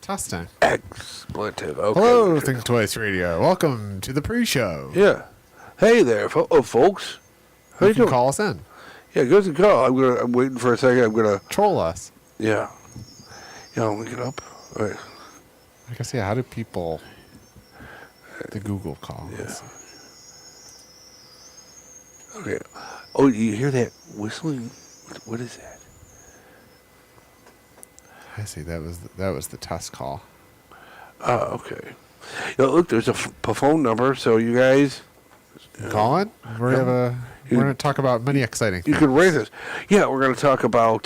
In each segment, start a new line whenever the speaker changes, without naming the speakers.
Testing.
Expletive. Okay.
Hello, Think Twice Radio. Welcome to the pre-show.
Yeah. Hey there, folks. How you
can
doing?
Call us in.
Yeah, give us a call. I'm waiting for a second. I'm gonna
Troll us.
Yeah. Let me get up. All right.
I guess, how do people... The Google call.
Yeah. Okay. Oh, you hear that whistling? What is that?
I see. That was the test call.
Oh, okay. Look, there's a phone number, so you guys...
Call in? We're going to talk about many exciting things.
You can rate us. Yeah, we're going to talk about...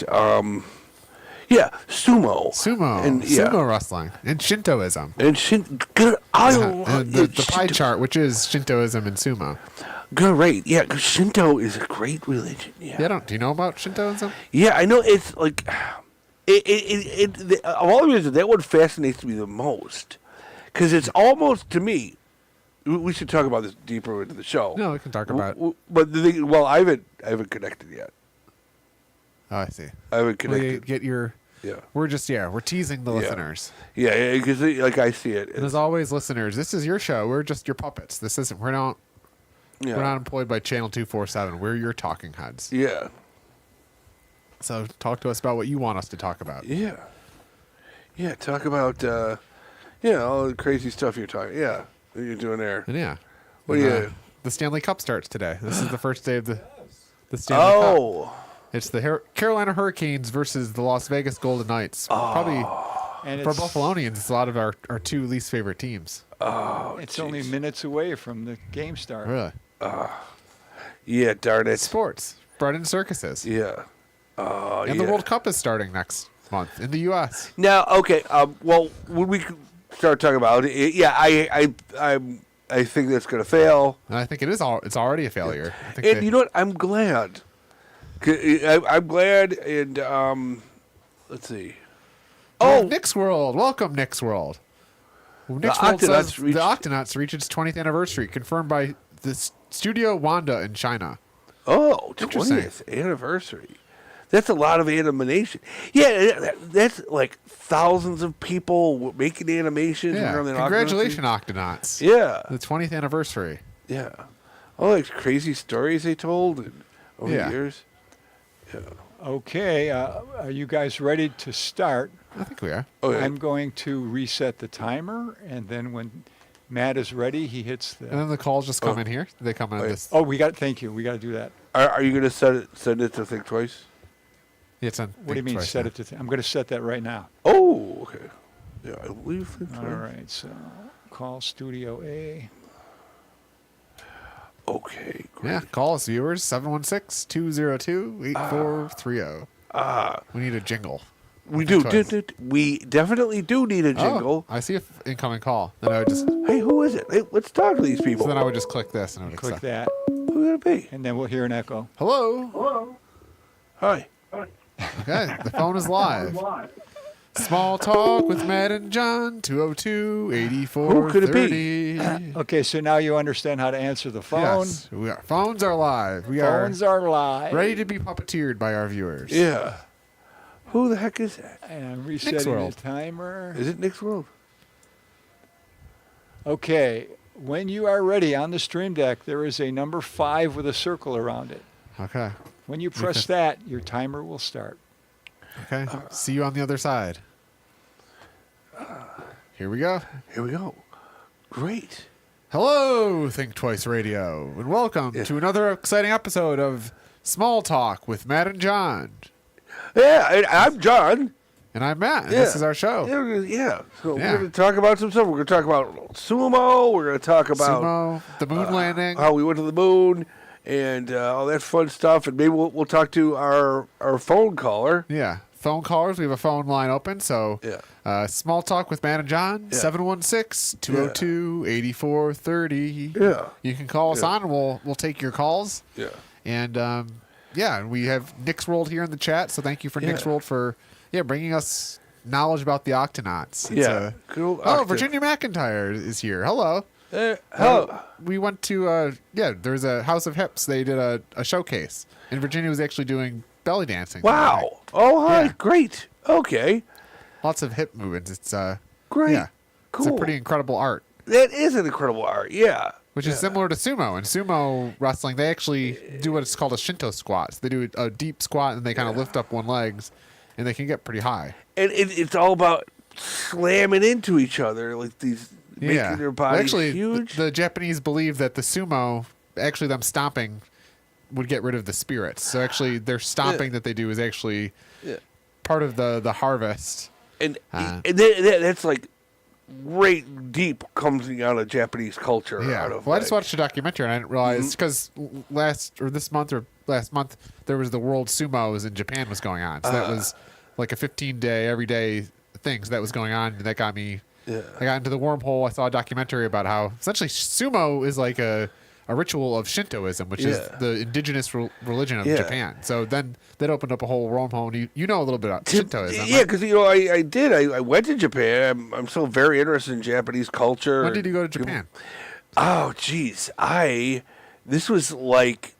Sumo.
Sumo wrestling. And Shintoism.
And
the pie chart, which is Shintoism and sumo.
Great. Yeah, because Shinto is a great religion. Yeah.
Do you know about Shintoism?
Yeah, I know. It's like... of all the reasons, that one fascinates me the most. Because it's almost, to me... We should talk about this deeper into the show.
No, we can talk about it.
But the thing... Well, I haven't connected yet.
Oh, I see.
I haven't connected.
Get your...
Yeah.
We're teasing the listeners.
Yeah, because like I see it.
And as always, listeners, this is your show. We're just your puppets. We're not employed by Channel 247. We're your talking heads.
Yeah.
So talk to us about what you want us to talk about.
Yeah. Yeah, talk about all the crazy stuff you're talking. Yeah, that you're doing there.
And
the
Stanley Cup starts today. This is the first day of the Stanley Cup. It's the Carolina Hurricanes versus the Las Vegas Golden Knights. Probably, and for Buffalonians, it's a lot of our two least favorite teams.
It's only minutes away from the game start.
Really?
Yeah, darn it.
Sports. Bread and circuses.
Yeah.
And the World Cup is starting next month in the U.S.
Now, okay, well, when we start talking about it, I think that's going to fail.
And I think it's already a failure.
And you know what? I'm glad. I'm glad, and let's see.
Nick's World. Welcome, Nick's World. Nick's World says the Octonauts reach its 20th anniversary, confirmed by the Studio Wanda in China.
Oh, 20th anniversary. That's a lot of animation. Yeah, that's like thousands of people making animations.
Yeah, congratulations, Octonauts.
Yeah.
The 20th anniversary.
Yeah. All those crazy stories they told over the years. Yeah.
Okay, are you guys ready to start?
I think we are.
Oh, yeah.
I'm going to reset the timer, and then when Matt is ready, he hits the...
And then the calls just come in here? They come in this...
Oh, thank you. We got to do that.
Are you going to send it to Think Twice?
Yeah, it's on
What do you mean, set it to... I'm going to set that right now.
Oh, okay. Yeah, I believe Think Twice.
All right, so call Studio A.
Okay, great.
Yeah, call us, viewers, 716-202-8430. We need a jingle.
We do. We definitely do need a jingle.
I see an incoming call. Then I would just...
Hey, who is it? Hey, let's talk to these people.
So then I would just click this. And
click that.
Who would it be?
And then we'll hear an echo.
Hello.
Hi.
Okay, the phone is live. Smalltalk with Matt and John, 202-8430.
Who could it be?
Okay, so now you understand how to answer the phone.
Yes, we are. Phones are live.
Phones are live.
Ready to be puppeteered by our viewers.
Yeah. Who the heck is that?
And I'm resetting the timer.
Is it Nick's World?
Okay, when you are ready on the stream deck, there is a number 5 with a circle around it.
Okay.
When you press that, your timer will start.
Okay. See you on the other side. Here we go.
Here we go. Great.
Hello, Think Twice Radio, and welcome to another exciting episode of Smalltalk with Matt and John.
Yeah, I'm John.
And I'm Matt, and this is our show.
Yeah. So we're going to talk about some stuff. We're going to talk about sumo. We're going to talk about...
Sumo, the moon landing.
How we went to the moon, and all that fun stuff. And maybe we'll talk to our phone caller.
Yeah. Phone callers. We have a phone line open, so Small Talk with Matt and John, 716-202-8430.
Yeah.
You can call us on, and we'll take your calls.
Yeah.
And, we have Nick's World here in the chat, so thank you for Nick's World for bringing us knowledge about the Octonauts. It's
cool.
Virginia McIntyre is here. Hello.
Hello.
We went to, there's a House of Hips. They did a showcase, and Virginia was actually doing belly dancing.
Wow. Oh, hi. Yeah. Great. Okay.
Lots of hip movements. It's
Great.
Yeah.
Cool.
It's a pretty incredible art.
That is an incredible art. Yeah.
Which is similar to sumo. In sumo wrestling, they actually do what is called a Shinto squat. So they do a deep squat and they kind of lift up one legs, and they can get pretty high.
And it's all about slamming into each other, like these making their bodies
actually,
huge.
The Japanese believe that the sumo, actually them stomping, would get rid of the spirits. So actually, their stomping that they do is actually part of the harvest.
And that's like great deep coming out of Japanese culture.
Yeah.
Out of,
I just watched a documentary and I didn't realize because last month there was the World Sumos in Japan was going on. So that was like a 15-day everyday thing. So that was going on, and that got me. Yeah. I got into the wormhole. I saw a documentary about how essentially sumo is like a ritual of Shintoism, which is the indigenous religion of Japan. So then that opened up a whole wormhole. And you know a little bit about Shintoism.
Yeah, because I did. I went to Japan. I'm still very interested in Japanese culture.
When did you go to Japan?
Oh, geez. This was like,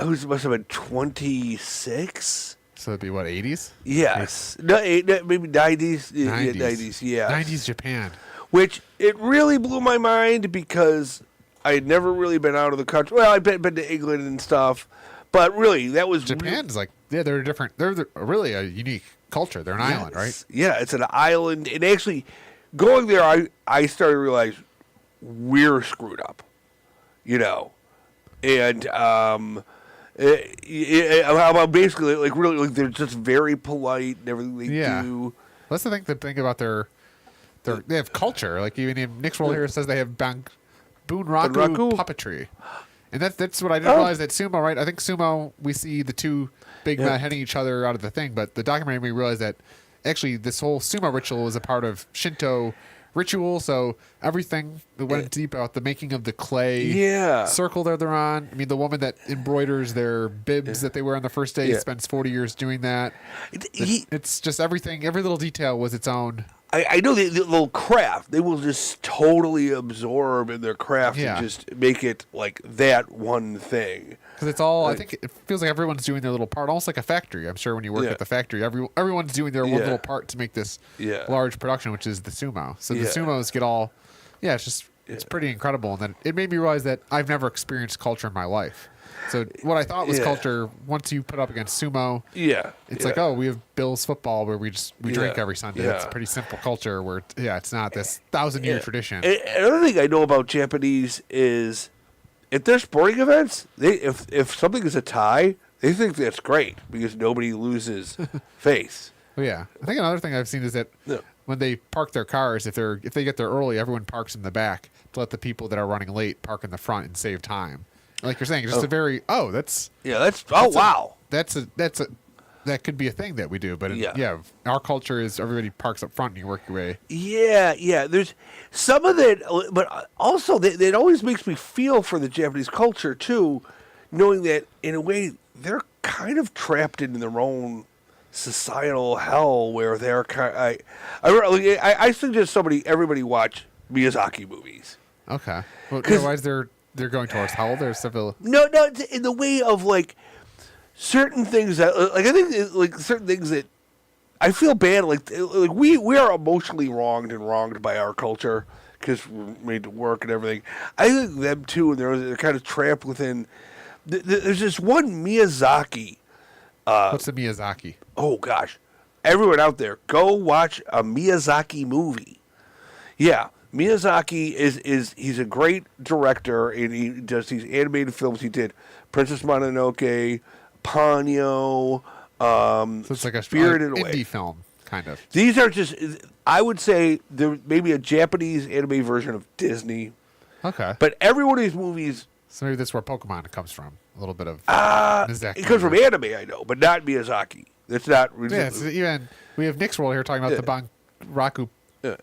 must have been 26.
So it'd be what, 80s?
Yes. No, maybe 90s. 90s, yeah.
90s Japan.
Which it really blew my mind because I had never really been out of the country. Well, I'd been to England and stuff, but really, that was
Japan's like they're different. They're really a unique culture. They're an island, right?
Yeah, it's an island, and actually, going there, I started to realize we're screwed up, and basically like really like they're just very polite and everything they do.
That's the thing about their they have culture. Like even Nick's Roll here says they have Bunraku puppetry. And that's what I didn't realize that sumo, right? I think sumo, we see the two big men heading each other out of the thing, but the documentary made me realize that actually this whole sumo ritual is a part of Shinto ritual. So everything that went deep about the making of the clay circle that they're on. I mean, the woman that embroiders their bibs that they wear on the first day spends 40 years doing that. It's just everything, every little detail was its own.
I know the little craft. They will just totally absorb in their craft and just make it like that one thing.
Because it's all, I think it feels like everyone's doing their little part, almost like a factory. I'm sure when you work at the factory, everyone's doing their one little part to make this large production, which is the sumo. So the sumos get all, it's pretty incredible. And then it made me realize that I've never experienced culture in my life. So what I thought was culture, once you put up against sumo, it's like, we have Bills football where we drink every Sunday. It's a pretty simple culture where, it's not this 1,000-year tradition.
Another thing I know about Japanese is at their sporting events, if something is a tie, they think that's great because nobody loses face.
Well, yeah. I think another thing I've seen is that when they park their cars, if they get there early, everyone parks in the back to let the people that are running late park in the front and save time. Like you're saying, just a very wow. That could be a thing that we do, but our culture is everybody parks up front and you work your way.
Yeah. There's some of that, but also that always makes me feel for the Japanese culture too, knowing that in a way they're kind of trapped in their own societal hell where they're kind. I suggest everybody watch Miyazaki movies.
Okay, well, otherwise they're going towards hell. They're civil.
No, in the way of like certain things that, like I think, like certain things that I feel bad. Like we are emotionally wronged by our culture because we're made to work and everything. I think them too, and they're kind of trapped within. There's this one Miyazaki.
What's the Miyazaki?
Oh gosh, everyone out there, go watch a Miyazaki movie. Yeah. Miyazaki he's a great director, and he does these animated films. He did Princess Mononoke, Ponyo,
so it's like a
Spirited Away.
Indie film, kind of.
These are just, I would say, they're maybe a Japanese anime version of Disney.
Okay.
But every one of these movies...
So maybe that's where Pokemon comes from. A little bit of Miyazaki.
It comes from anime, I know, but not Miyazaki. That's not...
Yeah, so even we have Nick's Roll here talking about the Bunraku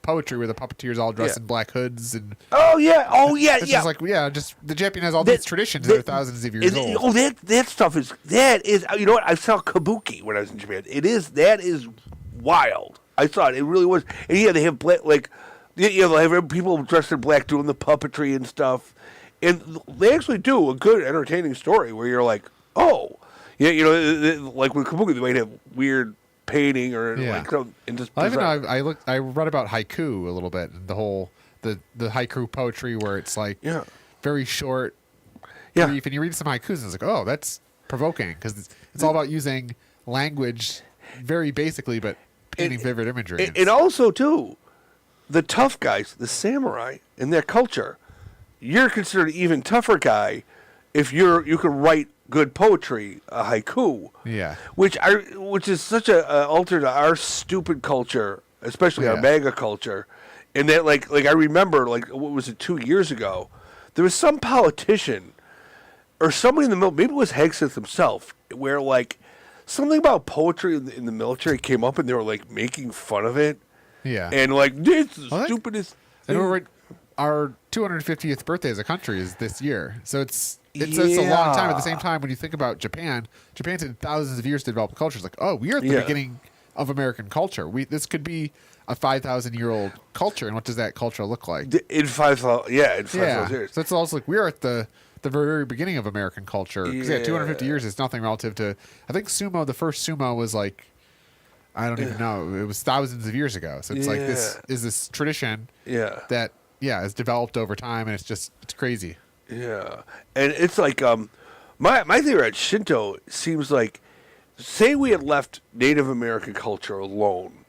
poetry where the puppeteers all dress in black hoods and it's just like just the Japan has all these traditions that are thousands of years old.
That stuff is you know what, I saw Kabuki when I was in Japan. That is wild. I thought it really was. And they have black, like they'll have people dressed in black doing the puppetry and stuff, and they actually do a good entertaining story where you're like, like with Kabuki they might have weird painting or
Yeah.
like some. And just
I even know I read about haiku a little bit, and the whole the haiku poetry where it's like very short, brief, and you read some haikus and it's like, oh, that's provoking because it's all about using language very basically, but painting vivid imagery.
And also too, the tough guys, the samurai in their culture, you're considered an even tougher guy if you can write good poetry, a haiku.
Yeah.
Which is such a alter to our stupid culture, especially our mega culture. And that like I remember, like, what was it, 2 years ago, there was some politician or somebody in the middle, maybe it was Hegseth himself, where like something about poetry in the military came up and they were like making fun of it.
Yeah.
And like, this is the stupidest thing.
And our 250th birthday as a country is this year. So it's a long time. At the same time, when you think about Japan's had thousands of years to develop a culture. It's like, oh, we're at the beginning of American culture. This could be a 5,000-year-old culture. And what does that culture look like?
In 5,000 years.
So it's also like we're at the very beginning of American culture. Because 250 years is nothing relative to, I think the first sumo was like, I don't even know. It was thousands of years ago. So it's like this tradition that has developed over time, and it's crazy.
Yeah. And it's like my theory at Shinto seems like, say we had left Native American culture alone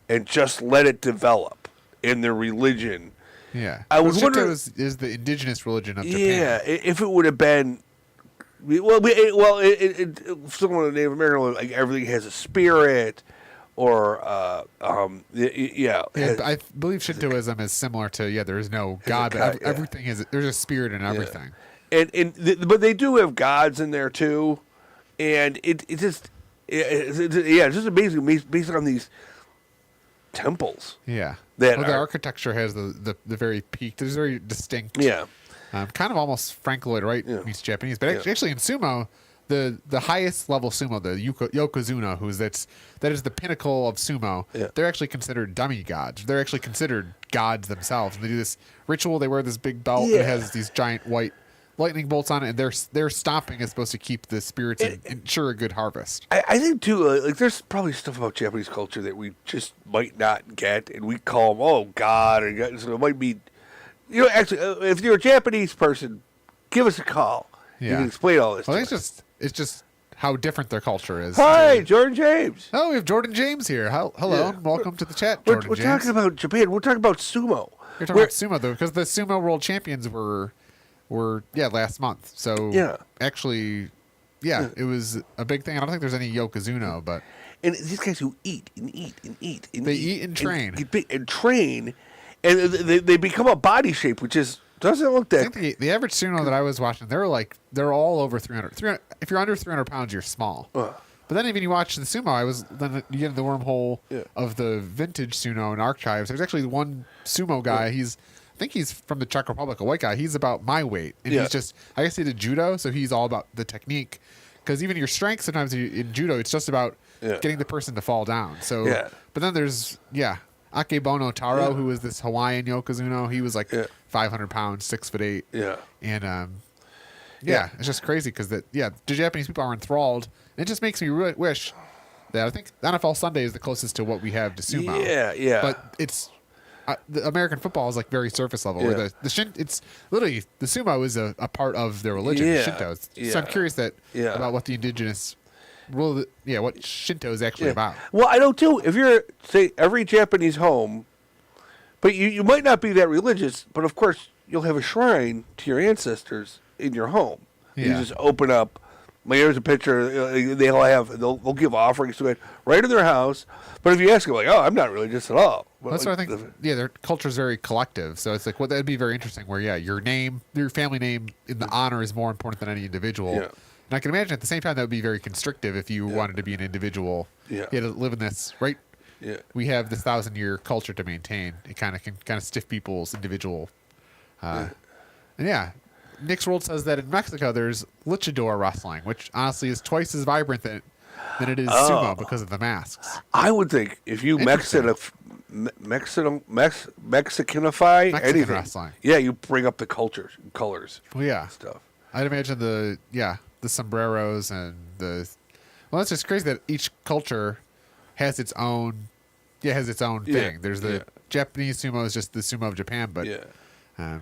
and just let it develop in their religion.
Yeah.
I was
Shinto
wondering,
is the indigenous religion of Japan.
Yeah, if it would have been someone of Native American, like everything has a spirit. Or
I believe Shintoism is similar to there is no God, but everything is there's a spirit in everything.
But they do have gods in there too, and it's just amazing based on these temples.
Yeah,
the
architecture has the very peak. There's very distinct.
Yeah,
kind of almost Frank Lloyd Wright meets Japanese, but actually in sumo. The highest level sumo, the yokozuna, that is the pinnacle of sumo. Yeah. They're actually considered demigods. They're actually considered gods themselves. And they do this ritual. They wear this big belt that has these giant white lightning bolts on it, and their stomping is supposed to keep the spirits and ensure a good harvest.
I think too, like there's probably stuff about Japanese culture that we just might not get, and we call them God, or God. So it might be, actually, if you're a Japanese person, give us a call. Yeah. You can explain all this.
Well, it's just how different their culture is.
Hi, Jordan James.
Oh, we have Jordan James here. Hello, and welcome to the chat, Jordan
James. We're talking about Japan. We're talking about sumo.
You're talking about sumo, though, because the sumo world champions were last month. So actually, it was a big thing. I don't think there's any yokozuna, but
and these guys who eat and eat and eat and
they eat and train
and train, and they become a body shape, which is. Doesn't look that.
I think the average sumo that I was watching, they're all over 300. If you're under 300 pounds, you're small. But then even you watch the sumo, then you get in the wormhole of the vintage sumo and archives. There's actually one sumo guy. I think he's from the Czech Republic, a white guy. He's about my weight, and he's just. I guess he did judo, so he's all about the technique. Because even your strength, sometimes in judo, it's just about getting the person to fall down. So, but then there's Akebono Taro, who was this Hawaiian yokozuna. He was like 500 pounds, 6'8".
Yeah.
And it's just crazy because the Japanese people are enthralled. And it just makes me wish that I think NFL Sunday is the closest to what we have to sumo.
Yeah.
But it's the American football is like very surface level. Where it's literally the sumo is a part of their religion, Shinto. So I'm curious about what the indigenous. What Shinto is actually about.
Well, I know too. If you're say every Japanese home, but you might not be that religious, but of course you'll have a shrine to your ancestors in your home. Yeah. You just open up. Here's a picture. They'll give offerings to it right in their house. But if you ask them, like, I'm not religious at all.
Well, that's what I think. Their culture is very collective. So it's like, that'd be very interesting. Where your family name in the honor is more important than any individual. Yeah. And I can imagine at the same time that would be very constrictive if you wanted to be an individual. Yeah. You had to live in this, right? Yeah. We have this 1,000-year culture to maintain. It can stiff people's individual. And Nick's World says that in Mexico there's luchador wrestling, which honestly is twice as vibrant than it is sumo because of the masks.
I would think if you Mexicanify anything,
wrestling.
Yeah, you bring up the colors.
Well,
stuff.
I'd imagine the sombreros and that's just crazy that each culture has its own thing. There's the Japanese sumo is just the sumo of Japan, but
And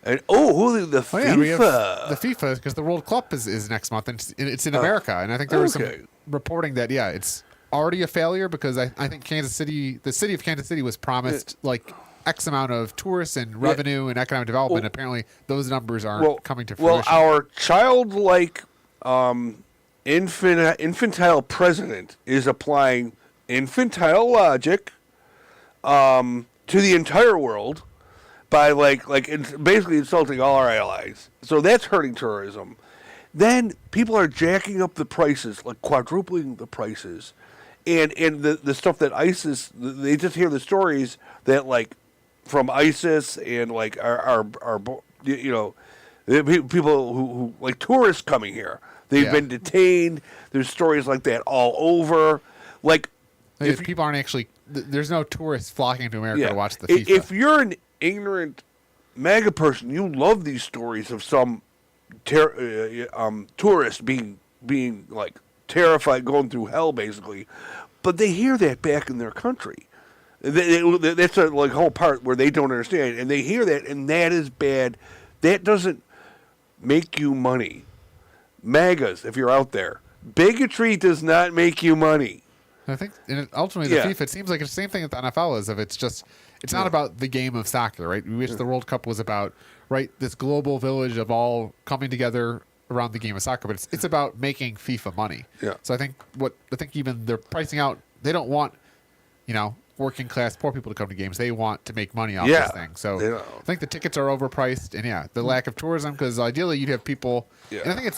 the FIFA.
We have the FIFA because the World Cup is next month and it's in America, and I think there was some reporting that it's already a failure because I think the city of Kansas City was promised like X amount of tourists and revenue and economic development. Apparently, those numbers aren't coming to fruition.
Well, our childlike infantile president is applying infantile logic to the entire world by basically insulting all our allies. So that's hurting tourism. Then people are jacking up the prices, like quadrupling the prices. And the stuff that ISIS, they just hear the stories that from ISIS and our people who like tourists coming here. They've been detained. There's stories like that all over.
If people aren't actually, there's no tourists flocking to America to watch the FIFA.
If you're an ignorant MAGA person, you love these stories of some tourists being terrified, going through hell, basically. But they hear that back in their country. That's a whole part where they don't understand, and they hear that, and that is bad. That doesn't make you money. MAGAs, if you're out there, bigotry does not make you money.
I think ultimately the FIFA, it seems like it's the same thing that the NFL is. It's not about the game of soccer, right? We wish the World Cup was about this global village of all coming together around the game of soccer, but it's about making FIFA money. Yeah. So I think even they're pricing out. They don't want working class poor people to come to games. They want to make money off this thing. So I think the tickets are overpriced, and the lack of tourism, because ideally you'd have people. Yeah. And I think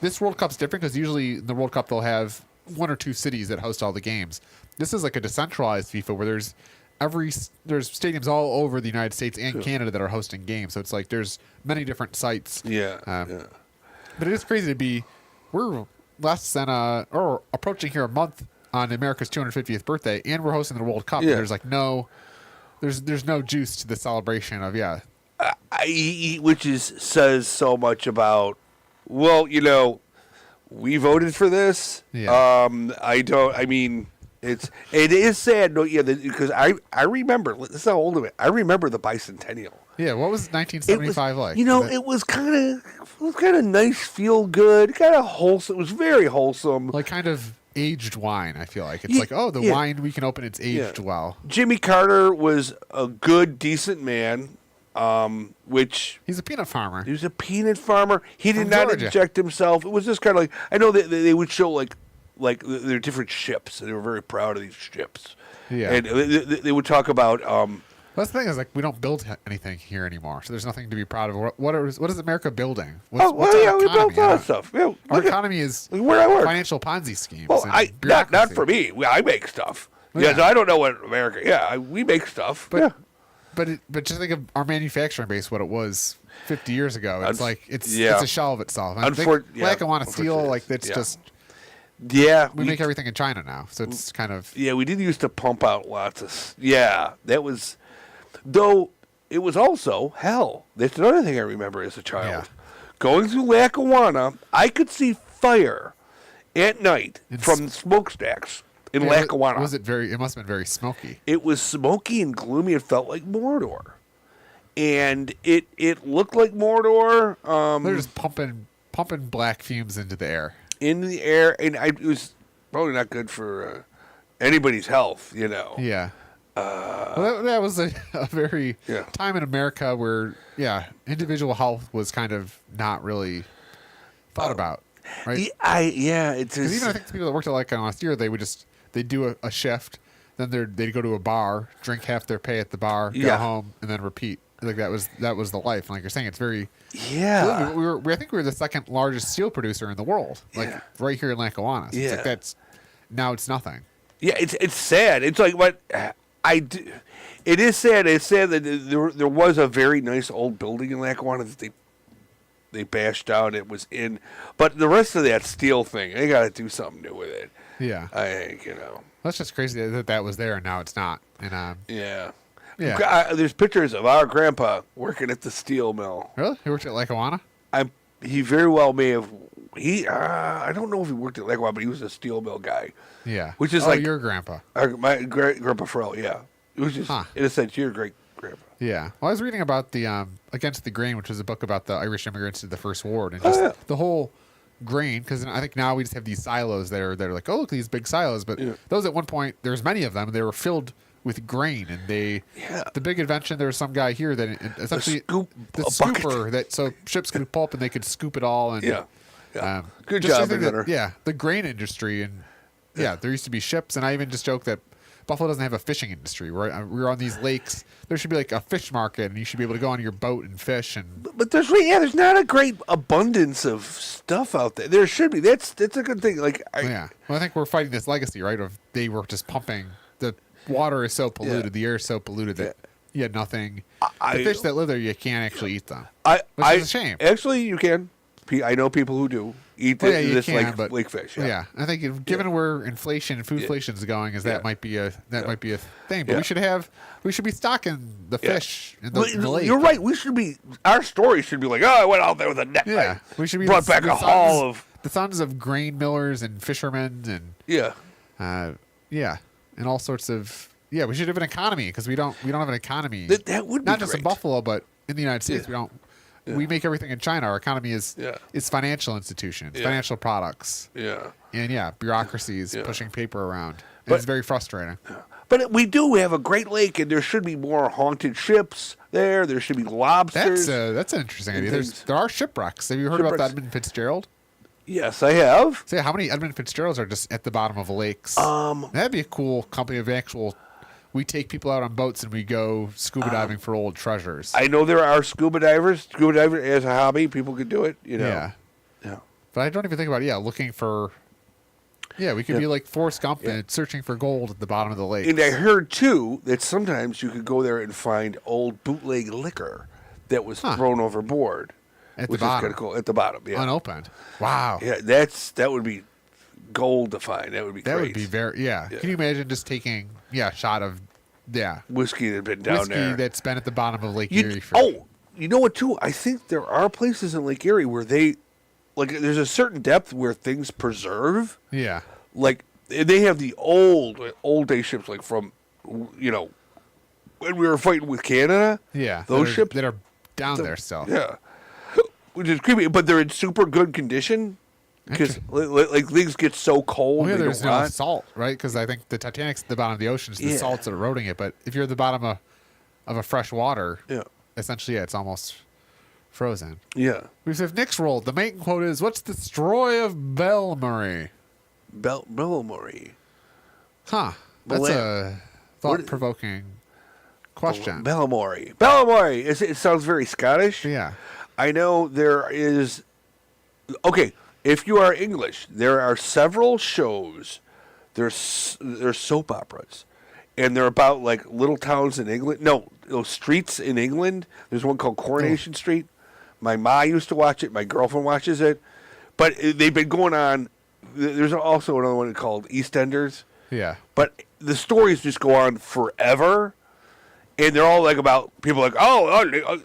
this World Cup's different because usually in the World Cup they'll have one or two cities that host all the games. This is like a decentralized FIFA where there's stadiums all over the United States and Canada that are hosting games. So it's like there's many different sites. But it is crazy we're less than or approaching here a month on America's 250th birthday, and we're hosting the World Cup. And there's there's no juice to the celebration of
which says so much about we voted for this. It is sad, because I remember. This is how old of it. I remember the bicentennial.
Yeah, what was 1975 like?
It was kind of nice, feel good, kind of wholesome. It was very wholesome,
kind of aged wine. I feel like it's wine we can open. It's aged well.
Jimmy Carter was a good, decent man. Which
he's a peanut farmer.
He was a peanut farmer. He did not inject himself. It was just kind of I know that they would show their different ships, and they were very proud of these ships. Yeah, and they would talk about.
That's the thing is we don't build anything here anymore, so there's nothing to be proud of. What is America building?
We built a lot of stuff.
Our economy is
where I work.
Financial Ponzi schemes.
Well, not for me. I make stuff. So I don't know what America. We make stuff.
But just think of our manufacturing base, what it was 50 years ago. It's it's a shell of itself. Lackawanna steel, it's just.
Yeah.
We make everything in China now, so it's kind of.
Yeah, we did used to pump out lots of. That was. Though it was also hell. That's another thing I remember as a child. Yeah. Going through Lackawanna, I could see fire at night from smokestacks. In Lackawanna.
It must have been very smoky.
It was smoky and gloomy. It felt like Mordor. And it looked like Mordor.
They're just pumping black fumes into the air.
Into the air. And it was probably not good for anybody's health,
Yeah. That was a very time in America where, individual health was kind of not really thought about. Right?
It's
because even I think the people that worked at Lackawanna Steel, they'd do a shift, then they'd go to a bar, drink half their pay at the bar, go home, and then repeat. That was the life. Like you're saying, it's very I think we were the second largest steel producer in the world, right here in Lackawanna. So it's now it's nothing.
Yeah, it's sad. It's like what it is sad. It's sad that there was a very nice old building in Lackawanna that they bashed down. It was but the rest of that steel thing, they got to do something new with it.
Yeah,
I think
that's just crazy that was there and now it's not. And
there's pictures of our grandpa working at the steel mill.
Really? He worked at Lackawanna?
He very well may have I don't know if he worked at Lake, but he was a steel mill guy.
Yeah.
Which is like
your grandpa.
My grandpa Farrell. Yeah, it was just in a sense your great grandpa.
Yeah. Well, I was reading about the Against the Grain, which was a book about the Irish immigrants to the First World, and just the whole grain. Because I think now we just have these silos that are like, oh, look, these big silos. But those at one point, there's many of them. They were filled with grain, and the big invention. There was some guy here that essentially the scooper that so ships could pull up and they could scoop it all. And
good job,
the grain industry, and there used to be ships, and I even just joke that Buffalo doesn't have a fishing industry. We're on these lakes. There should be like a fish market, and you should be able to go on your boat and fish. And
but there's not a great abundance of stuff out there. There should be. That's a good thing. Like
well, I think we're fighting this legacy, right? Of they were just pumping. The water is so polluted, the air is so polluted that you had nothing. The fish that live there, you can't actually eat them. Which is a shame.
Actually, you can. I know people who do eat this lake fish.
Yeah, I think given where inflation and food inflation is going, that might be a thing. But we should be stocking the fish in the lake.
You're right. Our story should be like, oh, I went out there with a net.
Yeah, we should be
brought back a haul of
the sons of grain millers and fishermen and and all sorts of we should have an economy because we don't have an economy.
That would be
not just in Buffalo, but in the United States. We don't. We make everything in China. Our economy is financial institutions, financial products.
Yeah.
And bureaucracies pushing paper around. It's very frustrating.
But we do have a great lake, and there should be more haunted ships there. There should be lobsters.
That's an interesting idea. There are shipwrecks. Have you heard about the Edmund Fitzgerald?
Yes, I have.
Say, how many Edmund Fitzgeralds are just at the bottom of lakes? That'd be a cool company of actual. We take people out on boats and we go scuba diving for old treasures.
I know there are scuba divers. Scuba diving as a hobby, people could do it.
Yeah. But I don't even think about looking for. Yeah, we could be like Forrest Gump and searching for gold at the bottom of the lake.
And I heard too that sometimes you could go there and find old bootleg liquor that was thrown overboard.
At the bottom.
Is kind of cool. At the bottom,
unopened. Wow.
Yeah, that would be gold to find. That would be great.
That would be very Can you imagine just taking a shot of
whiskey that had been down there
that's been at the bottom of Lake Erie?
You know what too? I think there are places in Lake Erie where there's a certain depth where things preserve.
Yeah.
Like they have the old day ships like from when we were fighting with Canada.
Yeah.
Those ships
that are down there still.
Yeah. Which is creepy, but they're in super good condition. Because like things get so cold,
there's no salt, right? Because I think the Titanic's at the bottom of the ocean, so the salt's eroding it. But if you're at the bottom of a fresh water, essentially, it's almost frozen.
Yeah.
If Nick's rolled, the main quote is, "What's the story of Belmurray?"
Belmurray.
Huh. That's a thought-provoking question.
Belmurray. It sounds very Scottish.
Yeah.
I know there is. Okay. If you are English, there are several shows. There's soap operas, and they're about like little towns in England. No, streets in England. There's one called Coronation Street. My ma used to watch it. My girlfriend watches it. But they've been going on. There's also another one called EastEnders.
Yeah.
But the stories just go on forever, and they're all like about people like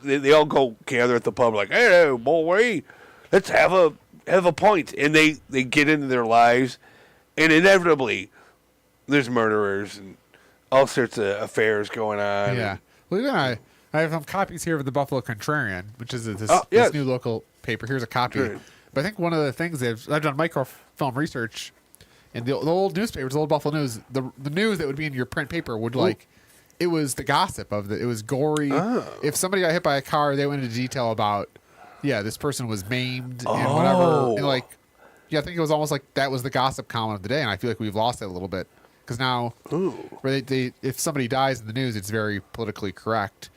they all go gather at the pub like, hey boy, let's have a point, and they get into their lives, and inevitably there's murderers and all sorts of affairs going on.
Yeah. Well, even I have some copies here of the Buffalo Contrarian, which is this new local paper. Here's a copy.
Great.
But I think one of the things I've done microfilm research, and the old newspapers, the old Buffalo News, the news that would be in your print paper would it was the gossip of it was gory. Oh. If somebody got hit by a car, they went into detail about this person was maimed and whatever. And I think it was almost like that was the gossip column of the day, and I feel like we've lost it a little bit because now, where if somebody dies in the news, it's very politically correct,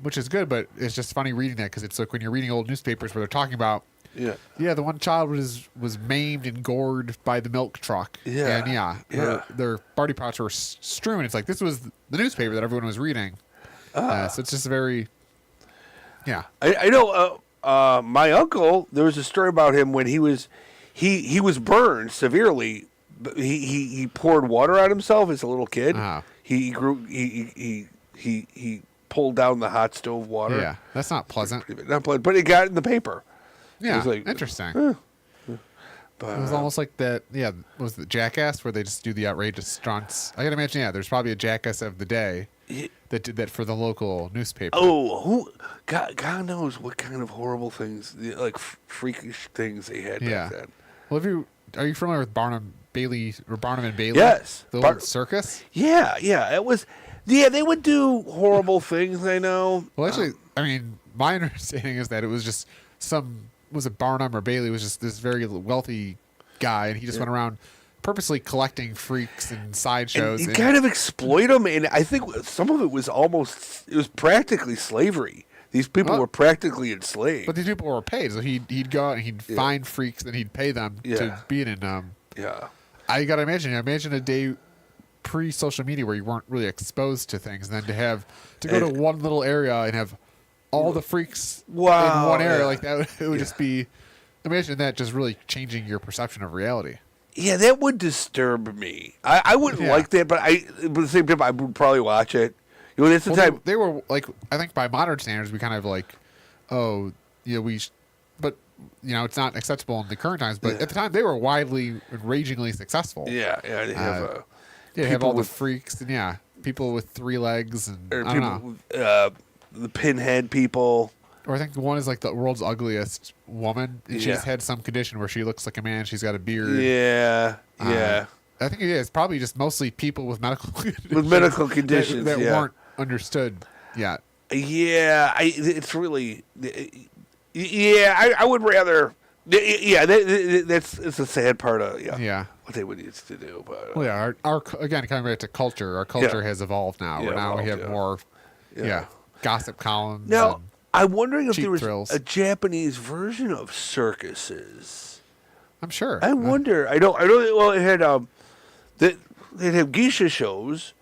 which is good. But it's just funny reading that because it's like when you're reading old newspapers where they're talking about, the one child was maimed and gored by the milk truck, and their body parts were strewn. It's like this was the newspaper that everyone was reading, so it's just very,
I know. My uncle, there was a story about him when he was burned severely. He poured water on himself as a little kid. He pulled down the hot stove water.
Yeah, that's not pleasant.
Not pleasant, but it got in the paper.
Yeah,
it was like,
interesting.
But,
It was almost like that. Yeah, was the Jackass where they just do the outrageous stunts? I can imagine. Yeah, there's probably a Jackass of the day that did that for the local newspaper.
God knows what kind of horrible things, like freakish things they had back then.
Well, are you familiar with Barnum and Bailey?
Yes,
the old circus.
Yeah, it was. Yeah, they would do horrible things. I know.
Well, actually, I mean, my understanding is that it was just was it Barnum or Bailey was just this very wealthy guy, and he just went around purposely collecting freaks and sideshows.
And kind of exploit them, and I think some of it was practically slavery. These people were practically enslaved.
But these people were paid, so he'd go out and he'd find freaks, and he'd pay them to be in them.
Yeah.
I gotta imagine a day pre-social media where you weren't really exposed to things, and then to go to one little area and have all the freaks in one area like that, it would just be. Imagine that just really changing your perception of reality.
Yeah, that would disturb me. I wouldn't like that, but at the same time, I would probably watch it. You know, that's the time
they were like. I think by modern standards, we kind of like, but it's not acceptable in the current times. But at the time, they were widely and ragingly successful.
Yeah, they have.
Have all the freaks and people with 3 legs and I don't
know. The pinhead people.
Or I think one is like the world's ugliest woman. And she just had some condition where she looks like a man. She's got a beard.
Yeah.
I think it's probably just mostly people with medical conditions.
With medical conditions
that weren't understood yet.
Yeah, it's really. Yeah, I would rather. Yeah, it's a sad part of what they would used to do. But
our again coming back to culture, our culture has evolved now. Where now we have more gossip columns.
Now I'm wondering if there was
thrills.
a Japanese version of circuses.
I'm sure.
I wonder. I don't. Well, it had they'd have geisha shows,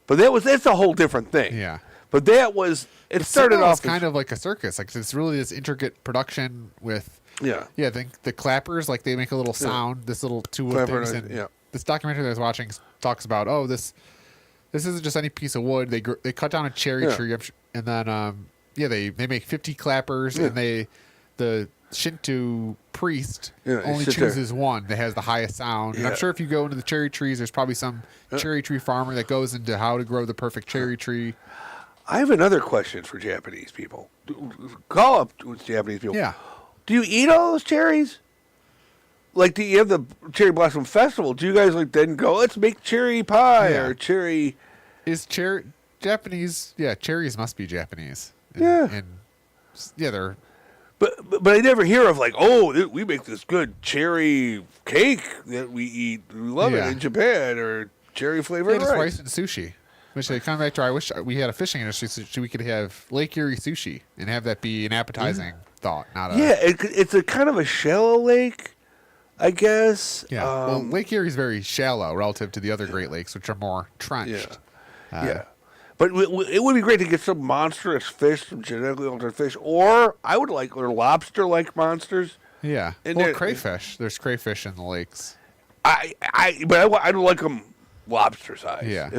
but that's a whole different thing.
Yeah.
But that was it started off
kind of like a circus. Like it's really this intricate production with. I think the clappers, like they make a little sound, this little two things. And this documentary that I was watching talks about, this isn't just any piece of wood. They cut down a cherry tree, and then they make 50 clappers, and the Shinto priest only chooses one that has the highest sound. And I'm sure if you go into the cherry trees, there's probably some cherry tree farmer that goes into how to grow the perfect cherry tree.
I have another question for Japanese people. Call up Japanese people.
Yeah.
Do you eat all those cherries? Like, do you have the Cherry Blossom Festival? Do you guys then go, let's make cherry pie or cherry...
Is Japanese... Yeah, cherries must be Japanese. They're...
But I never hear of we make this good cherry cake that we eat. We love it in Japan, or cherry flavored
rice. Rice and sushi. Which they come back to. I wish we had a fishing industry so we could have Lake Erie sushi and have that be an appetizing thought, not a.
Yeah, it's a kind of a shallow lake, I guess.
Yeah. Well, Lake Erie is very shallow relative to the other Great Lakes, which are more trenched.
But it would be great to get some monstrous fish, some genetically altered fish, or I would like lobster-like monsters.
Yeah. And crayfish. There's crayfish in the lakes.
I don't like them lobster size.
Yeah.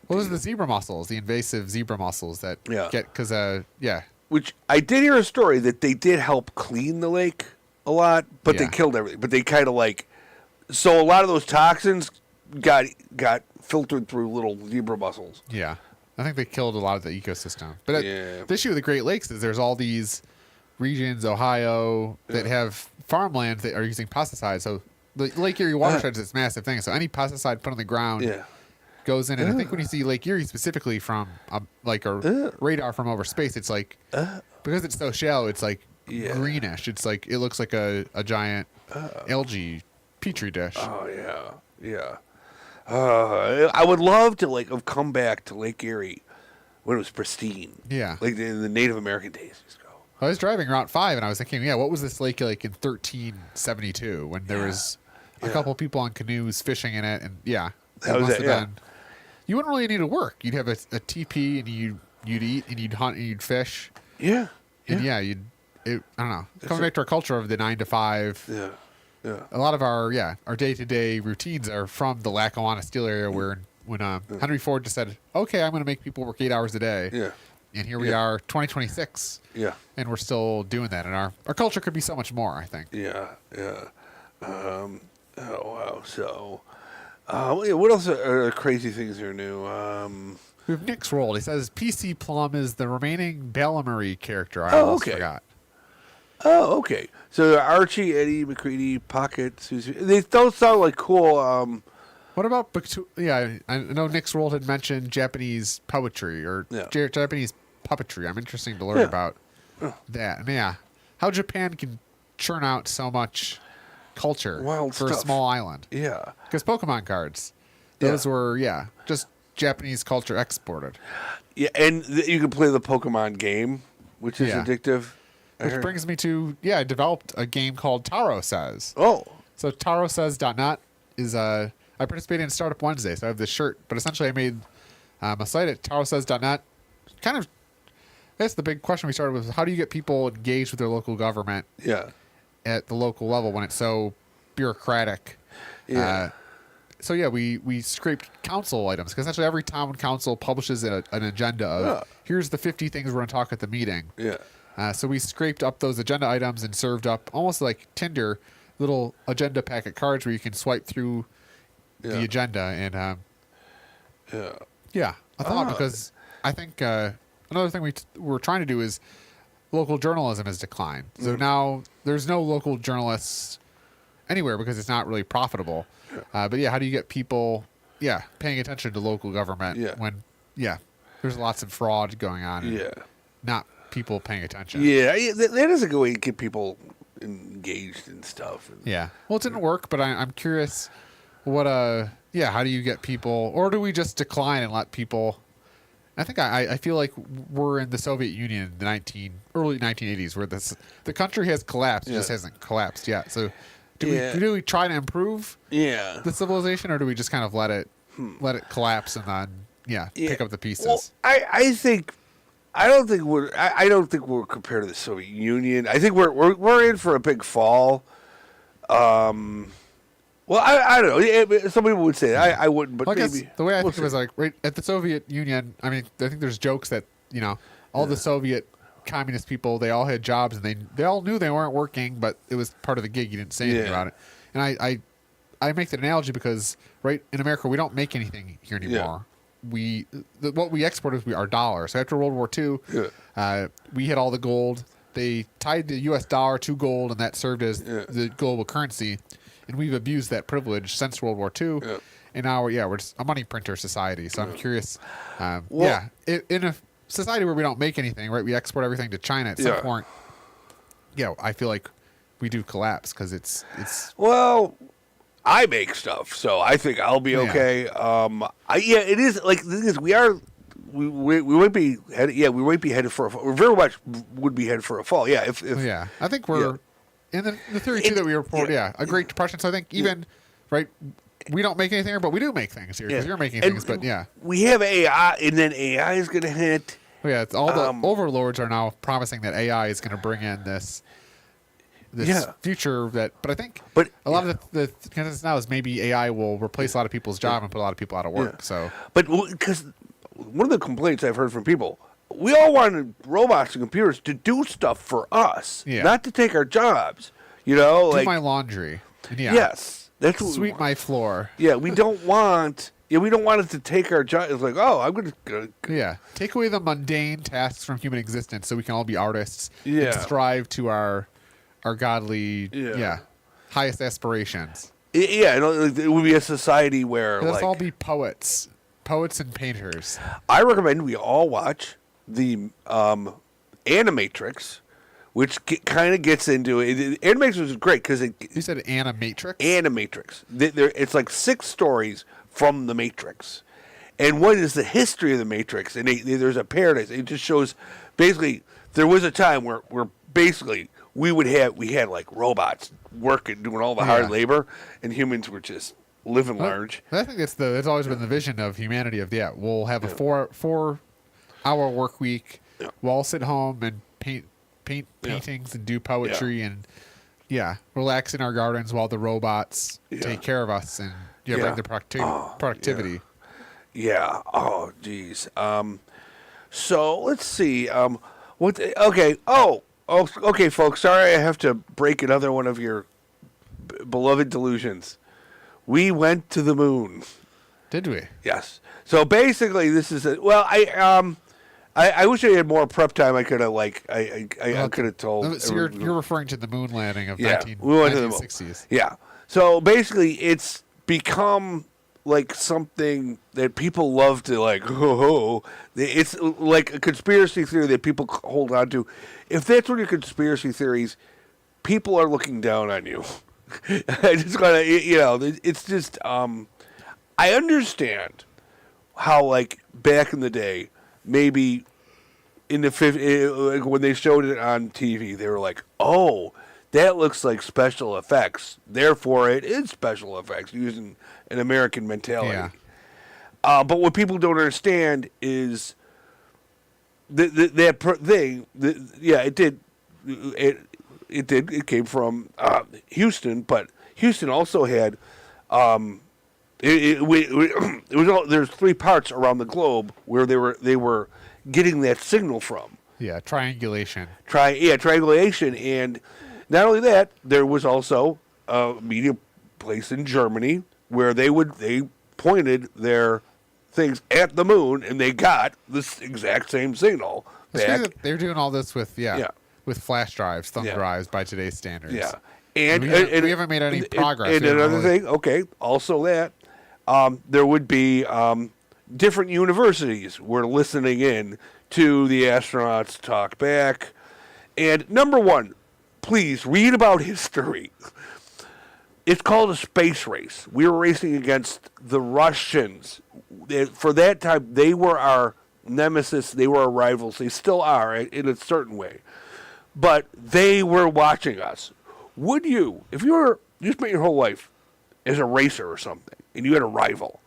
Well, there's the zebra mussels, the invasive zebra mussels that get
Which I did hear a story that they did help clean the lake a lot, but they killed everything. But they kind of so a lot of those toxins got filtered through little zebra mussels.
Yeah. I think they killed a lot of the ecosystem. But the issue with the Great Lakes is there's all these regions, Ohio, that have farmland that are using pesticides. So the Lake Erie watershed is this massive thing. So any pesticide put on the ground goes in. And I think when you see Lake Erie specifically from a radar from over space, it's because it's so shallow, it's greenish. It's it looks like a giant algae petri dish.
Oh, yeah. I would love to have come back to Lake Erie when it was pristine.
Yeah.
Like in the Native American days.
I was driving Route 5 and I was thinking, what was this lake like in 1372 when there was a couple people on canoes fishing in it, and
that was it.
Been, you wouldn't really need to work. You'd have a TP and you'd eat and you'd hunt and you'd fish.
Yeah.
And I don't know. Coming back to our culture of the 9 to 5.
Yeah.
A lot of our day-to-day routines are from the Lackawanna Steel area where when Henry Ford just said, okay, I'm going to make people work 8 hours a day.
Yeah.
And here we are, 2026.
Yeah.
And we're still doing that. And our culture could be so much more, I think.
Yeah. Oh wow. So, what else are crazy things that are new?
We have Nick's rolled. He says PC Plum is the remaining Bellamarie character. I
Oh,
almost
okay.
forgot.
Oh, okay. So Archie, Eddie, McCready, Pocket, Susie. They don't sound like cool.
What about yeah? I know Nick's rolled had mentioned Japanese poetry or Japanese puppetry. I'm interested to learn about that. And yeah, how Japan can churn out so much culture
Wild
for
stuff.
a small island.
Yeah.
Because Pokemon cards, those were just Japanese culture exported.
Yeah, and you can play the Pokemon game, which is addictive.
Which brings me to I developed a game called Taro Says.
Oh.
So tarosays.net is I participated in Startup Wednesday, so I have this shirt. But essentially, I made a site at tarosays.net. Kind of, that's the big question we started with: how do you get people engaged with their local government?
Yeah.
At the local level when it's so bureaucratic.
Yeah.
So we scraped council items because essentially every town council publishes an agenda of here's the 50 things we're going to talk at the meeting.
Yeah.
So we scraped up those agenda items and served up almost like Tinder, little agenda packet cards where you can swipe through the agenda and I thought because I think another thing we're trying to do is local journalism has declined. So now there's no local journalists anywhere because it's not really profitable. But how do you get people paying attention to local government when there's lots of fraud going on and not people paying attention.
That is a good way to get people engaged and stuff.
Well, it didn't work, but I'm curious what how do you get people, or do we just decline and let people? I think I feel like we're in the Soviet Union in the early 1980s where the country has collapsed, it just hasn't collapsed yet. So do we try to improve the civilization, or do we just kind of let it collapse and then pick up the pieces?
Well, I don't think we're compared to the Soviet Union. I think we're in for a big fall. Well, I don't know. Some people would say I wouldn't, but
I
maybe
guess the way I think it was like right at the Soviet Union. I mean, I think there's jokes that all the Soviet communist people, they all had jobs and they all knew they weren't working, but it was part of the gig. You didn't say anything about it. And I make that analogy because right in America we don't make anything here anymore. What we export is our dollar. So after World War II, we had all the gold. They tied the U.S. dollar to gold, and that served as the global currency. And we've abused that privilege since World War II. And now, we're just a money printer society. So I'm curious. In a society where we don't make anything, right? We export everything to China at some point. I feel like we do collapse because it's.
Well, I make stuff, so I think I'll be okay. It is like the thing is we might be headed. We might be headed for a fall. We very much would be headed for a fall. If
I think we're in the theory too that we report. A Great Depression. So I think even right, we don't make anything here, but we do make things here because you're making things. But
we have AI, and then AI is going to hit.
It's all the overlords are now promising that AI is going to bring in this future but I think a lot of the consensus now is maybe AI will replace a lot of people's job and put a lot of people out of work. So,
but because one of the complaints I've heard from people, we all wanted robots and computers to do stuff for us, not to take our jobs. Do
my laundry.
Yes, that's
sweep my floor.
We don't want. We don't want it to take our job. It's like, I'm going
to... take away the mundane tasks from human existence so we can all be artists and strive to our godly, highest aspirations.
It would be a society where...
Let's all be poets and painters.
I recommend we all watch the Animatrix, which kind of gets into it. Animatrix is great because it...
You said Animatrix?
Animatrix. It's like 6 stories from the Matrix, and one is the history of the Matrix, and there's a paradise. It just shows basically there was a time where basically we had like robots working, doing all the hard labor, and humans were just living large.
I think it's always been the vision of humanity of we'll have a 4-hour work week. We'll all sit home and paint paintings and do poetry and relax in our gardens while the robots take care of us and bring the productivity. Oh, geez. So let's see. Okay. Okay, folks. Sorry, I have to break another one of your
beloved delusions. We went to the moon.
Did we?
Yes. So basically, this is I wish I had more prep time. I could have I could have told.
So you're referring to the moon landing of
we went to the moon.
1960s.
Yeah. So basically, it's become like something that people love to like. It's like a conspiracy theory that people hold on to. If that's one of your conspiracy theories, people are looking down on you. I just gotta, it's just. I understand how, like, back in the day, maybe in the when they showed it on TV, they were like, "Oh, that looks like special effects. Therefore, it is special effects," using an American mentality.
Yeah.
But what people don't understand is it did. It came from Houston, but Houston also had. It was all, there's 3 parts around the globe where they were getting that signal from.
Yeah, triangulation.
Triangulation, and not only that, there was also a media place in Germany where they pointed their things at the moon, and they got this exact same signal back.
They were doing all this with flash drives, thumb drives by today's standards.
Yeah,
and we haven't made any progress.
And another thing, also that. There would be different universities were listening in to the astronauts talk back. And number one, please read about history. It's called a space race. We were racing against the Russians. For that time, they were our nemesis. They were our rivals. They still are in a certain way. But they were watching us. Would you, if you spent your whole life as a racer or something, and you had a rival,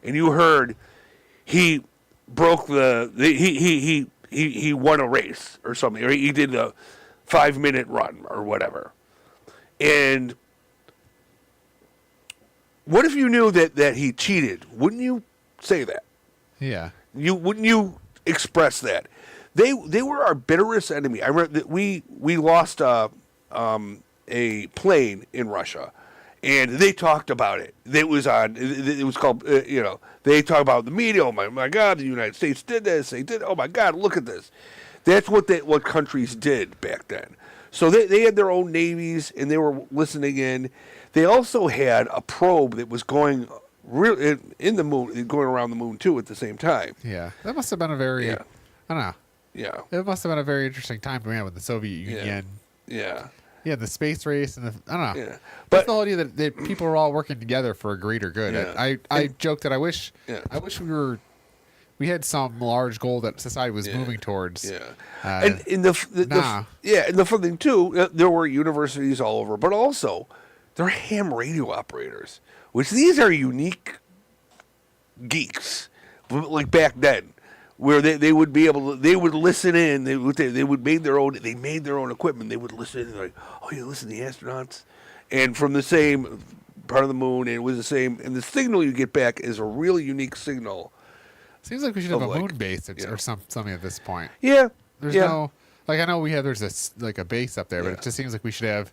and you heard he broke he won a race or something, or he did a 5-minute run or whatever, and what if you knew that he cheated? Wouldn't you say that?
Yeah.
Wouldn't you express that? They were our bitterest enemy. I remember that we lost a plane in Russia. And they talked about it. It was called, they talk about the media. Oh, my God, the United States did this. They did, oh, my God, look at this. That's what countries did back then. So they had their own navies, and they were listening in. They also had a probe that was going in the moon, going around the moon, too, at the same time.
Yeah. That must have been a very, I don't know.
Yeah.
It must have been a very interesting time to with the Soviet Union.
Yeah.
Yeah, the space race and I don't know.
Yeah.
But the whole idea that people are all working together for a greater good.
Yeah.
I joke that I wish we had some large goal that society was moving towards.
Yeah. And the fun thing too, there were universities all over, but also there are ham radio operators, which these are unique geeks, like back then, where they would be able to, they would listen in, they made their own equipment. They would listen in, like, oh, you listen to the astronauts, and from the same part of the moon, and it was the same, and the signal you get back is a really unique signal.
Seems like we should have a moon base or something at this point.
Yeah.
There's no, like, I know there's a base up there, but it just seems like we should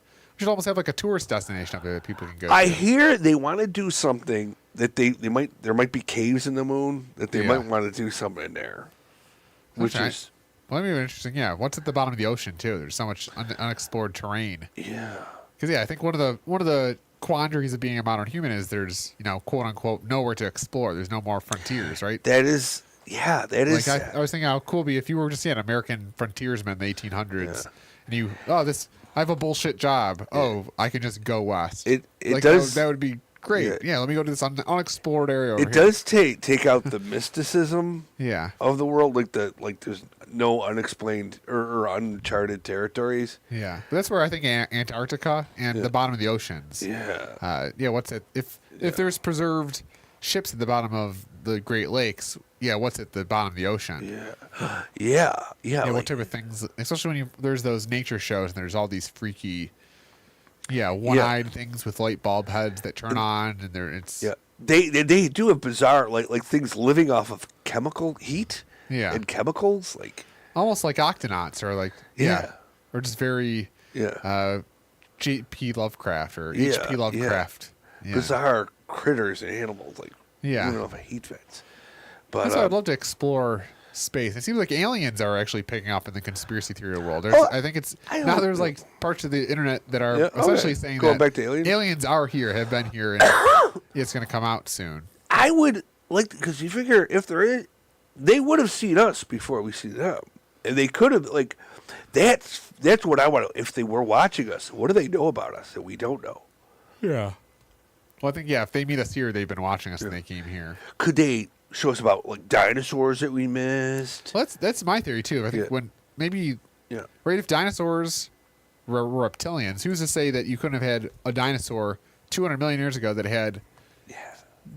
almost have like a tourist destination up there that people can go to.
I hear they want to do something that there might be caves in the moon that they might want to do something in there, which is
that'd be interesting. Yeah, what's at the bottom of the ocean too? There's so much unexplored terrain.
Yeah,
because I think one of the quandaries of being a modern human is there's quote unquote nowhere to explore. There's no more frontiers, right?
That is. I
was thinking how cool it'd be if you were just an American frontiersman in the 1800s, and I have a bullshit job. Oh, I can just go west.
It does.
That would be great. Yeah, let me go to this unexplored area.
It does take out the mysticism. Of the world, like there's no unexplained or uncharted territories.
Yeah, but that's where I think Antarctica and the bottom of the oceans. What's it if there's preserved ships at the bottom of the Great Lakes? Yeah, what's at the bottom of the ocean?
Yeah.
What type of things? Especially when there's those nature shows and there's all these freaky, one-eyed things with light bulb heads that turn on, and
they do have bizarre like things living off of chemical heat. And chemicals
almost like octonauts or or just very H.P. Lovecraft or H.P. Lovecraft. Yeah.
Bizarre critters and animals, like
Yeah.
moving off of heat vents. But
That's why I'd love to explore space. It seems like aliens are actually picking up in the conspiracy theory world. I think it's now there's like parts of the internet that are essentially saying
going
that
back to
aliens are here, have been here, and it's going to come out soon.
I would like, because you figure if there is, they would have seen us before we see them, and they could have like. That's what I want to. If they were watching us, what do they know about us that we don't know?
Yeah. Well, I think if they meet us here, they've been watching us and they came here.
Could they show us about like dinosaurs that we missed?
Well, that's my theory too. I think when maybe right, if dinosaurs were reptilians, who's to say that you couldn't have had a dinosaur 200 million years ago that had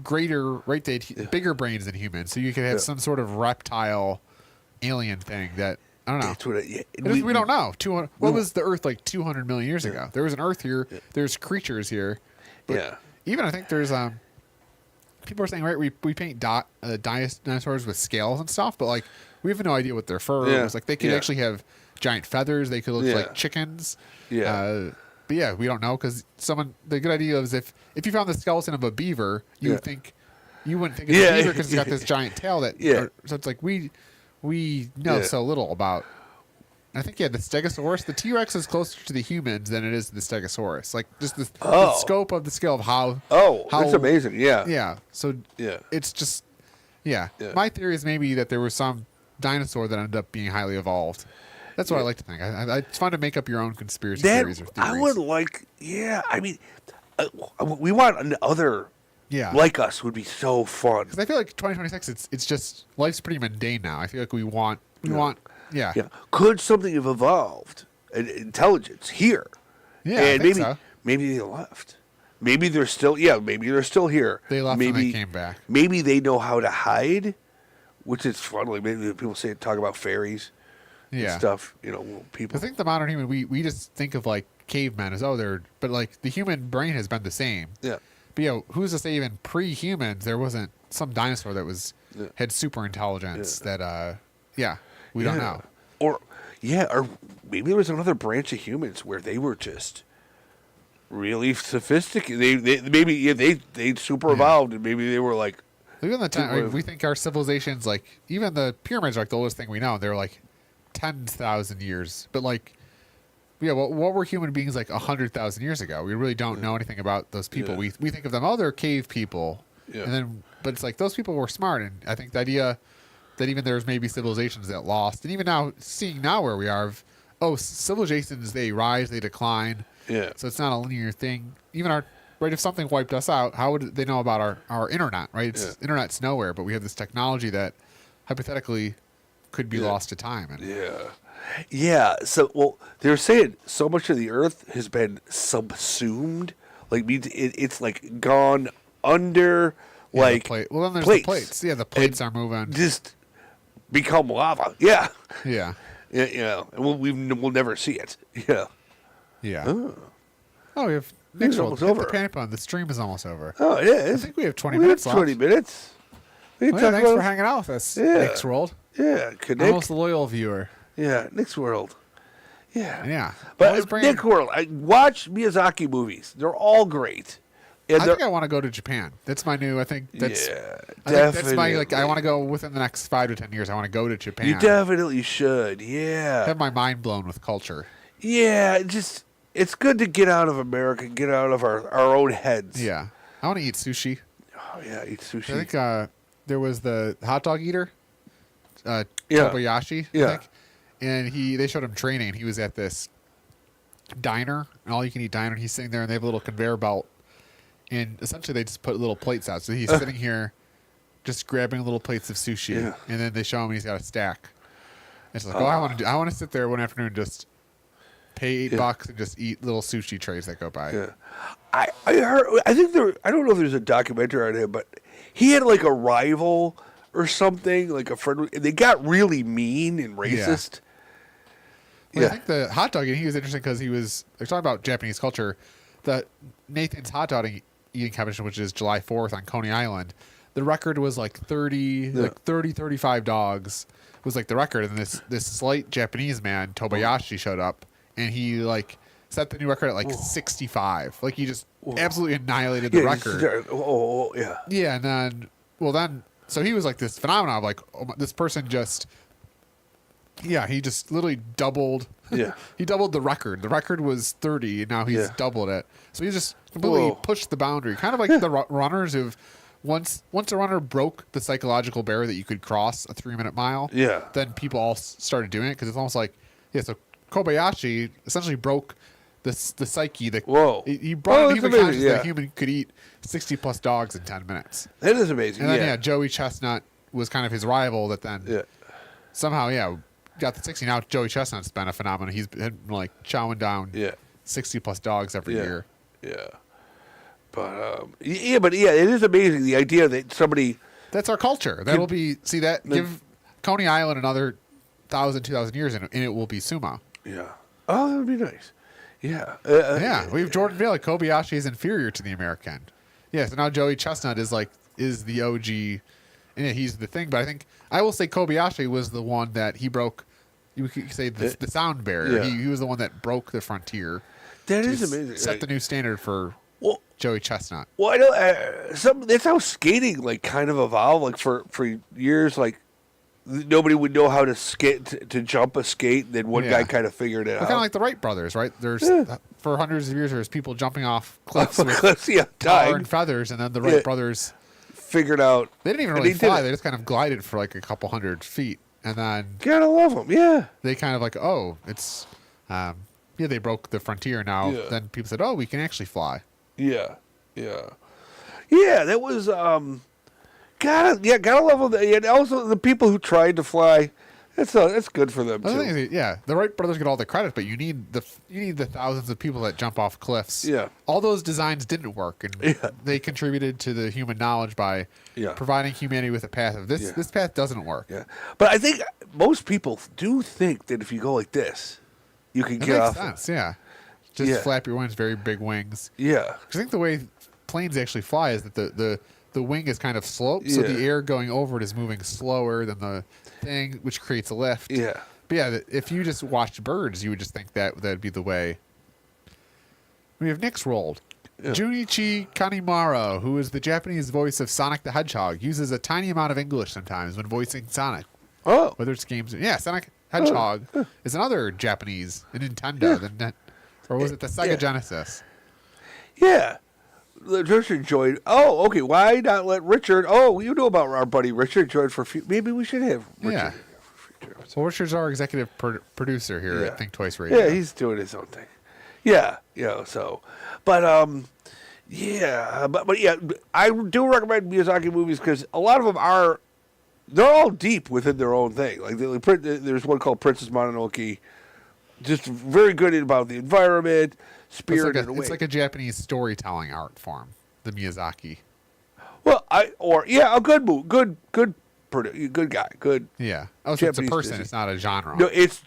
greater, right? They had bigger brains than humans, so you could have some sort of reptile alien thing that. I don't know.
That's what
we don't know. What was the Earth like 200 million years ago? There was an Earth here. There's creatures here. But even I think there's people are saying, right, we paint dinosaurs with scales and stuff, but like we have no idea what their fur is. Like they could actually have giant feathers. They could look like chickens. Yeah. But we don't know because the good idea is if you found the skeleton of a beaver, you wouldn't think it's a beaver because it's got this giant tail so it's like we know so little about. I think the Stegosaurus. The T-Rex is closer to the humans than it is to the Stegosaurus. Like just the scope of the scale of how.
Oh, that's amazing! Yeah.
Yeah. So it's just My theory is maybe that there was some dinosaur that ended up being highly evolved. That's what I like to think. It's fun to make up your own conspiracy theories or theories.
I would like. Yeah. I mean, we want other.
Yeah.
Like us would be so fun.
Because I feel like 2026, it's just life's pretty mundane now. I feel like we want.
Could something have evolved? Intelligence here.
Yeah,
and
I think so.
Maybe they left. Maybe they're still. Yeah, maybe they're still here.
They left and they came back.
Maybe they know how to hide, which is fun. Like maybe people talk about fairies. And stuff. People.
I think the modern human, we just think of like cavemen as but like the human brain has been the same.
Yeah.
But who's to say even pre-humans there wasn't some dinosaur that had super intelligence that we don't know.
Or maybe there was another branch of humans where they were just really sophisticated. They super evolved and maybe they were like.
Even the time we think our civilizations, like even the pyramids are like the oldest thing we know. They're like 10,000 years, but like. Yeah, what were human beings like 100,000 years ago? We really don't know anything about those people. We think of them, they're cave people, but it's like those people were smart, and I think the idea that even there's maybe civilizations that lost, and even now seeing where we are, civilizations they rise, they decline. Yeah. So it's not a linear thing. Even if something wiped us out, how would they know about our internet? Right, internet's nowhere, but we have this technology that hypothetically could be lost to time.
Yeah, so they're saying so much of the Earth has been subsumed, like it's like gone under, like
then there's the plates. Yeah, the plates are moving,
just become lava. Yeah,
yeah,
and we'll never see it. Yeah,
yeah. Oh, we have next world. The panic button. The stream is almost over.
Oh, it is.
I think we have 20 minutes left.
20 minutes.
Thanks for hanging out with us. Next world.
Yeah,
almost a loyal viewer.
Yeah, Nick's World. Yeah.
Yeah.
But Nick World, I watch Miyazaki movies. They're all great.
And I think I want to go to Japan. That's my new, I think that's my, I want to go within the next 5 to 10 years. I want to go to Japan.
You definitely should. Yeah.
Have my mind blown with culture.
Yeah. It's good to get out of America, get out of our own heads.
Yeah. I want to eat sushi.
Oh, yeah. Eat sushi.
I think there was the hot dog eater, Kobayashi, I think. And they showed him training, and he was at this diner, an all-you-can-eat diner, and he's sitting there, and they have a little conveyor belt, and essentially they just put little plates out. So he's sitting here just grabbing little plates of sushi, and then they show him he's got a stack. And it's like, I want to sit there one afternoon and just pay $8 and just eat little sushi trays that go by.
Yeah. I heard, I don't know if there's a documentary on him, but he had like a rival or something, like a friend, and they got really mean and racist.
Well, I think the hot dog eating, he was interesting because they're talking about Japanese culture. The Nathan's hot dog eating competition, which is July 4th on Coney Island, the record was like 35 dogs was like the record. And this slight Japanese man, Tobayashi, showed up, and he like set the new record at like 65. Like he just absolutely annihilated the record.
Yeah.
Yeah, and then so he was like this phenomenon of like, oh my, this person just. Yeah, he just literally doubled.
Yeah.
He doubled the record. The record was 30, and now he's doubled it. So he just completely pushed the boundary. Kind of like the runners who've once a runner broke the psychological barrier that you could cross a 3-minute mile.
Yeah.
Then people all started doing it because it's almost like so Kobayashi essentially broke the psyche that he brought human consciousness that a human could eat 60 plus dogs in 10 minutes.
That is amazing.
And then Joey Chestnut was kind of his rival that then somehow got the 60. Now Joey Chestnut's been a phenomenon. He's been like chowing down 60 plus dogs every year.
Yeah. But it is amazing the idea that somebody.
That's our culture. That'll be give Coney Island another 1,000, 2,000 years and it will be sumo.
Yeah. Oh, that would be nice. Yeah.
We have Jordan Vale. Kobayashi is inferior to the American. Yeah. So now Joey Chestnut is the OG, and he's the thing. But I think I will say Kobayashi was the one that he broke. You could say the sound barrier.
Yeah.
He was the one that broke the frontier.
That is amazing.
Set the new standard for Joey Chestnut.
Well, I know that's how skating kind of evolved. Like for years, nobody would know how to skate to jump a skate. Then one guy kind of figured it out.
Kind of like the Wright brothers, right? There's for hundreds of years there's people jumping off cliffs with tar and feathers, and then the Wright brothers
figured out.
They didn't even really fly. They just kind of glided for like a couple hundred feet, and then
gotta love them. Yeah,
they kind of it's they broke the frontier. Now then people said, we can actually fly.
Yeah. That was gotta love them. And also the people who tried to fly. That's good for them too.
The Wright brothers get all the credit, but you need the thousands of people that jump off cliffs.
Yeah,
all those designs didn't work, and they contributed to the human knowledge by providing humanity with a path of this. This path doesn't work.
Yeah, but I think most people do think that if you go like this, you can get off.
Sense, yeah. Just flap your wings, very big wings.
Yeah,
I think the way planes actually fly is that the wing is kind of sloped, so the air going over it is moving slower than the thing, which creates a lift.
Yeah.
But if you just watched birds, you would just think that'd be the way. We have Nick's rolled. Yeah. Junichi Kanemaru, who is the Japanese voice of Sonic the Hedgehog, uses a tiny amount of English sometimes when voicing Sonic.
Oh.
Whether it's games. Yeah, Sonic Hedgehog is another Japanese, a Nintendo, or was it the Sega Genesis?
Yeah. Richard joined. Oh, okay. Why not let Richard? Oh, you know about our buddy Richard joined for. Maybe we should have Richard.
Yeah. Well, Richard's our executive producer here at Think Twice Radio.
Yeah, he's doing his own thing. Yeah. So, but I do recommend Miyazaki movies because a lot of them they're all deep within their own thing. Like there's one called Princess Mononoke, just very good about the environment.
It's like a Japanese storytelling art form, the Miyazaki.
Well, a good movie, good guy, good.
Yeah, it's a person. It's not a genre.
No, he is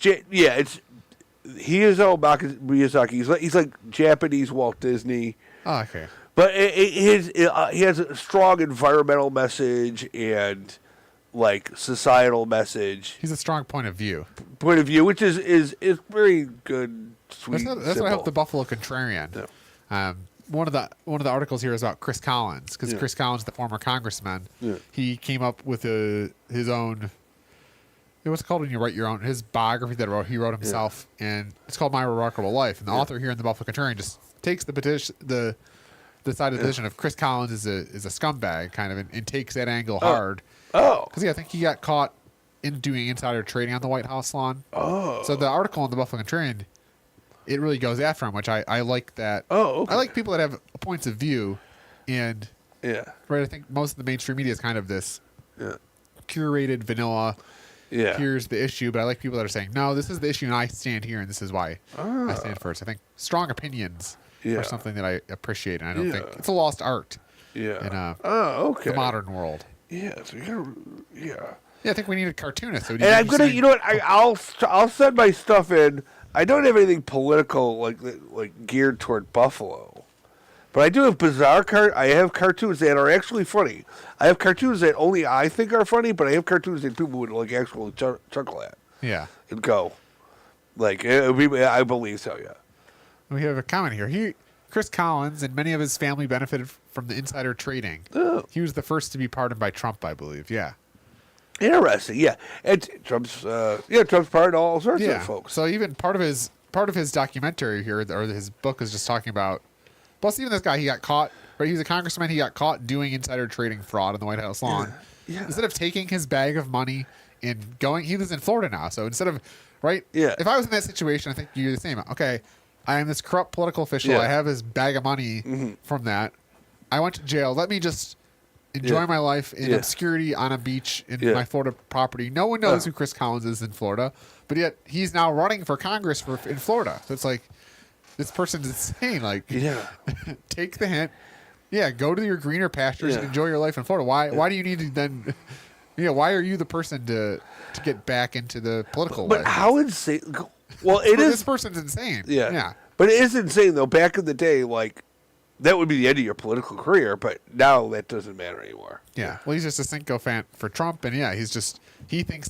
Miyazaki. He's like Japanese Walt Disney.
Oh, okay.
But he has a strong environmental message and societal message.
He's a strong point of view.
Which is very good. Sweet,
that's what I hope the Buffalo Contrarian. Yeah. One of the articles here is about Chris Collins because Chris Collins, the former congressman, he came up with his own. What's it called when you write your own? His biography that he wrote himself, and it's called My Remarkable Life. And the author here in the Buffalo Contrarian just takes the side of the position of Chris Collins is a scumbag kind of and takes that angle hard.
Oh,
because I think he got caught in doing insider trading on the White House lawn.
Oh,
so the article in the Buffalo Contrarian. It really goes after him, which I like that.
Oh, okay.
I like people that have points of view, and right. I think most of the mainstream media is kind of this curated vanilla. Yeah. Here's the issue, but I like people that are saying, no, this is the issue, and I stand here, and this is why I stand for it. So I think strong opinions are something that I appreciate, and I don't think it's a lost art.
Yeah.
In the modern world.
Yeah. So
Yeah, I think we need a cartoonist. So
and I'm gonna, you know what? I'll send my stuff in. I don't have anything political like geared toward Buffalo, but I do have I have cartoons that are actually funny. I have cartoons that only I think are funny, but I have cartoons that people would actually chuckle at.
Yeah,
and go, I believe so. Yeah.
We have a comment here. Chris Collins and many of his family benefited from the insider trading.
Oh.
He was the first to be pardoned by Trump, I believe. Yeah.
Interesting. Yeah. And Trump's pardoned all sorts of folks.
So even part of his documentary here, or his book, is just talking about. Plus, even this guy, he got caught. Right, he was a congressman. He got caught doing insider trading fraud on the White House lawn.
Yeah.
Instead of taking his bag of money and going, he lives in Florida now. So instead of, right?
Yeah.
If I was in that situation, I think you're the same. Okay, I am this corrupt political official.
Yeah.
I have his bag of money from that. I went to jail. Let me just enjoy my life in obscurity on a beach in my Florida property. No one knows who Chris Collins is in Florida, but yet he's now running for Congress in Florida. So it's like, this person's insane. Like, take the hint. Yeah, go to your greener pastures and enjoy your life in Florida. Why do you need to then? Yeah, why are you the person to get back into the political life?
But how insane? Well, it is.
This person's insane.
Yeah. But it is insane though. Back in the day, like that would be the end of your political career. But now that doesn't matter anymore.
Yeah. Well, he's just a sycophant for Trump, and he thinks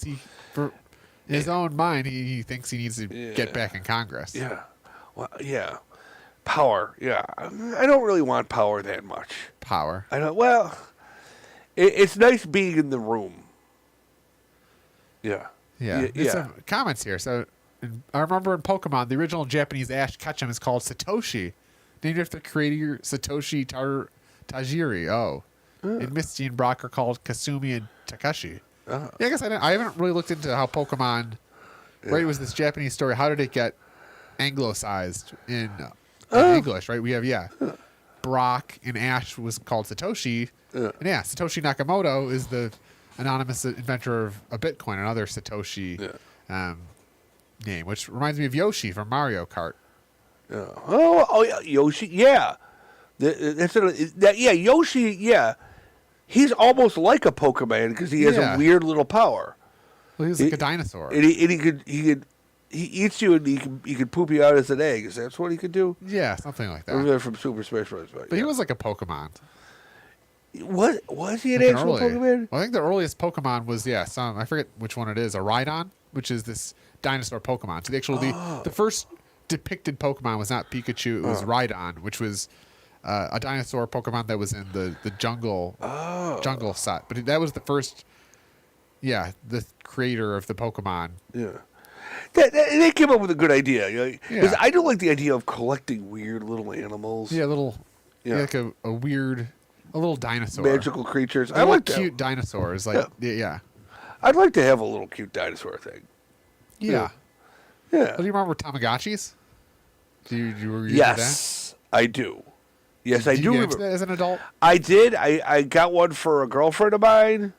for his own mind, he thinks he needs to get back in Congress.
Yeah. Well, yeah. Power, yeah. I don't really want power that much.
Power.
I don't. Well, it's nice being in the room. Yeah.
Yeah. There's some comments here. So I remember in Pokemon, the original Japanese Ash Ketchum is called Satoshi, named after the creator Satoshi Tajiri. Oh. And Misty and Brock are called Kasumi and Takashi. Yeah, I guess I haven't really looked into how Pokemon. Right, it was this Japanese story. How did it get anglicized in English, right? We have, Brock and Ash was called Satoshi. And Satoshi Nakamoto is the anonymous inventor of a Bitcoin, another Satoshi name, which reminds me of Yoshi from Mario Kart.
Yeah, Yoshi, yeah. Yoshi, yeah. He's almost like a Pokemon because he has a weird little power.
Well, he's like a dinosaur.
And he eats you and he could poop you out as an egg. Is that what he could do?
Yeah, something like that.
Or from Super Smash Bros.
But he was like a Pokemon.
What was he an actual Pokemon?
Well, I think the earliest Pokemon was I forget which one it is. A Rhydon, which is this dinosaur Pokemon. So the first depicted Pokemon was not Pikachu. It was Rhydon, which was a dinosaur Pokemon that was in the jungle set. But that was the first. Yeah, the creator of the Pokemon.
Yeah. They came up with a good idea. Because I don't like the idea of collecting weird little animals.
Yeah, like a weird, a little dinosaur.
Magical creatures.
I like cute dinosaurs. Like,
I'd like to have a little cute dinosaur thing.
Yeah.
Yeah.
Well, do you remember Tamagotchis?
Yes, I do. Yes, I do.
Did you get
remember
into that as an adult?
I did. I got one for a girlfriend of mine.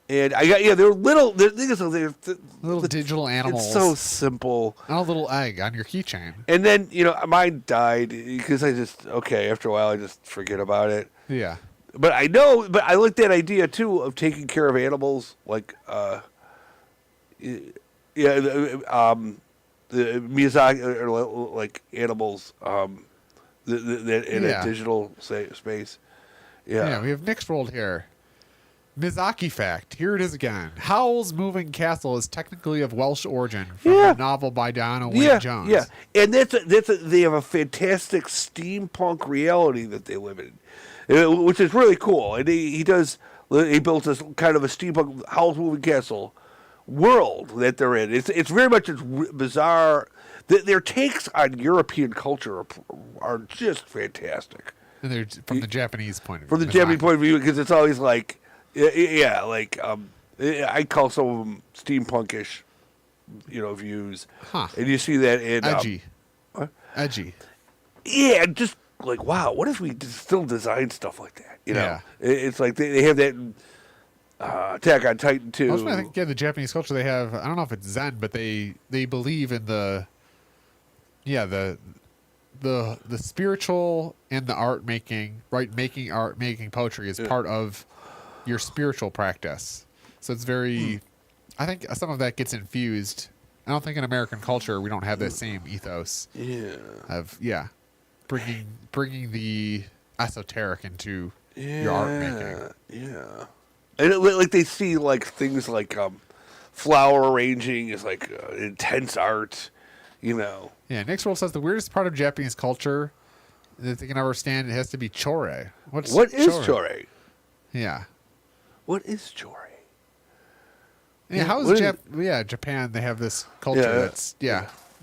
And I got they're little. They're
little digital animals.
It's so simple.
And a little egg on your keychain.
And then mine died because after a while I just forget about it.
Yeah.
But I like that idea too of taking care of animals, like the Miyazaki or like animals in a digital space.
Yeah, we have mixed world here. Miyazaki fact. Here it is again. Howl's Moving Castle is technically of Welsh origin from a novel by Diana Wynne Jones.
Yeah, and they have a fantastic steampunk reality that they live in, which is really cool. And he built this kind of a steampunk Howl's Moving Castle world that they're in. It's very much bizarre. Their takes on European culture are just fantastic.
And they're from the Japanese point of view.
From the Japanese point of view, because it's always like. I call some of them steampunkish, views.
Huh.
And you see that in
edgy. Edgy.
Yeah, just like wow, what if we still design stuff like that?
Yeah.
It's like they have that in, Attack on Titan too.
I think the Japanese culture they have. I don't know if it's Zen, but they believe in the spiritual and the art making. Right, making art, making poetry is part of your spiritual practice. So it's very I think some of that gets infused. I don't think in American culture we don't have that same ethos of bringing the esoteric into your art making.
And like they see like things like flower arranging is like intense art, You know.
Yeah, Nick's World says the weirdest part of Japanese culture that they can understand, it has to be chore.
What is chore?
Yeah.
What is chore?
Yeah, how is Japan? They have this culture that's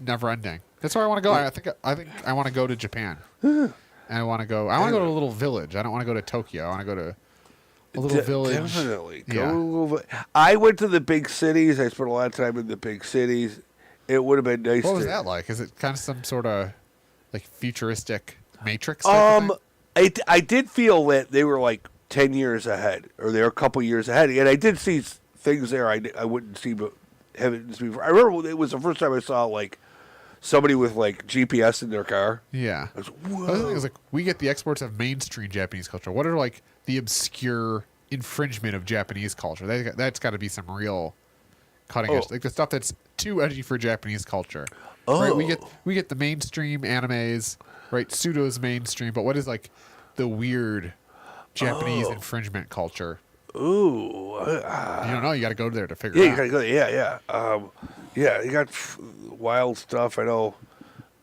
never ending. That's where I want to go. I think I want to go to Japan. And I want to go to a little village. I don't want to go to Tokyo. I want to go to a little village.
Definitely.
Yeah.
I went to the big cities. I spent a lot of time in the big cities. It would have been nice.
What was that like? Is it kind of some sort of like futuristic Matrix type of thing?
I did feel that they were like 10 years ahead, or they were a couple years ahead, and I did see things there I wouldn't see but haven't seen before. I remember it was the first time I saw like somebody with like GPS in their car.
Yeah.
I was, whoa.
The other thing is like we get the exports of mainstream Japanese culture. What are like the obscure infringement of Japanese culture? That's got to be some real cutting edge, like the stuff that's too edgy for Japanese culture. Right? We get the mainstream animes, right? Pseudo's mainstream, but what is like the weird Japanese infringement culture?
Ooh,
you don't know. You got to go there to figure it out.
You gotta go. Yeah. You got wild stuff. I know.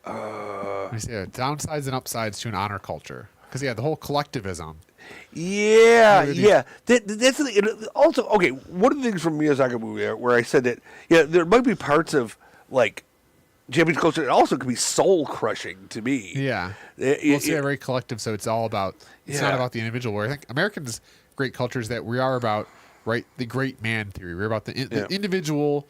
Let me see. Downsides and upsides to an honor culture, because the whole collectivism.
Yeah. That's the thing. Also, okay. One of the things from Miyazaki movie where I said that there might be parts of like Japanese culture that also could be soul crushing to me.
Yeah. It's very collective, so it's all about. It's not about the individual. Where I think Americans' great culture is that we are about the great man theory. We're about the individual,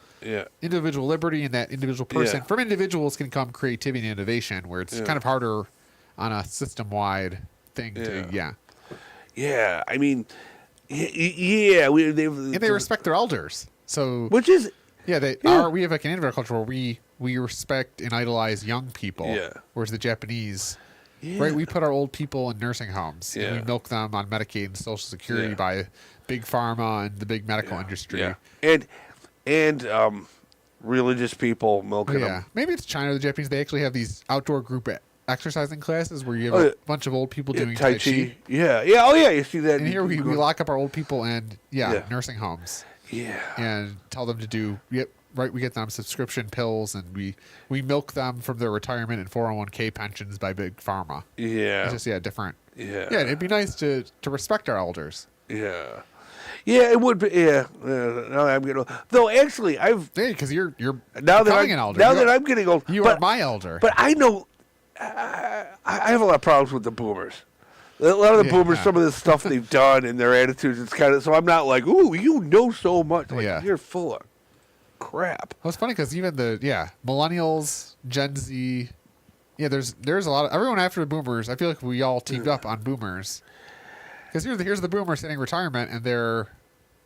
individual liberty, and that individual person. From individuals can come creativity and innovation, where it's kind of harder on a system wide thing to.
Yeah, I mean, they
respect their elders. So
which is
they are. We have like an Indian culture where we respect and idolize young people.
Yeah.
Whereas the Japanese, right? We put our old people in nursing homes.
Yeah.
And we milk them on Medicaid and Social Security by big pharma and the big medical industry.
Yeah. And religious people milking them.
Maybe it's China or the Japanese. They actually have these outdoor group exercising classes where you have a bunch of old people doing Tai Chi.
Yeah. Oh, yeah. You see that.
And here we lock up our old people and nursing homes.
Yeah.
And tell them to do right. We get them subscription pills and we milk them from their retirement and 401k pensions by big pharma.
Yeah.
It's just different.
Yeah.
Yeah. It'd be nice to respect our elders.
Yeah. Yeah, it would be. Yeah, now I'm getting old. Though actually,
because you're
now that
becoming an elder.
Now that I'm getting old,
you are my elder.
But I know I have a lot of problems with the boomers. A lot of the boomers, some of the stuff they've done and their attitudes. It's kind of so I'm not like, ooh, you know so much. Like, you're full of crap.
Well, it's funny because even the millennials, Gen Z, there's a lot of everyone after the boomers. I feel like we all teamed up on boomers. Because here's the boomers hitting retirement, and they're,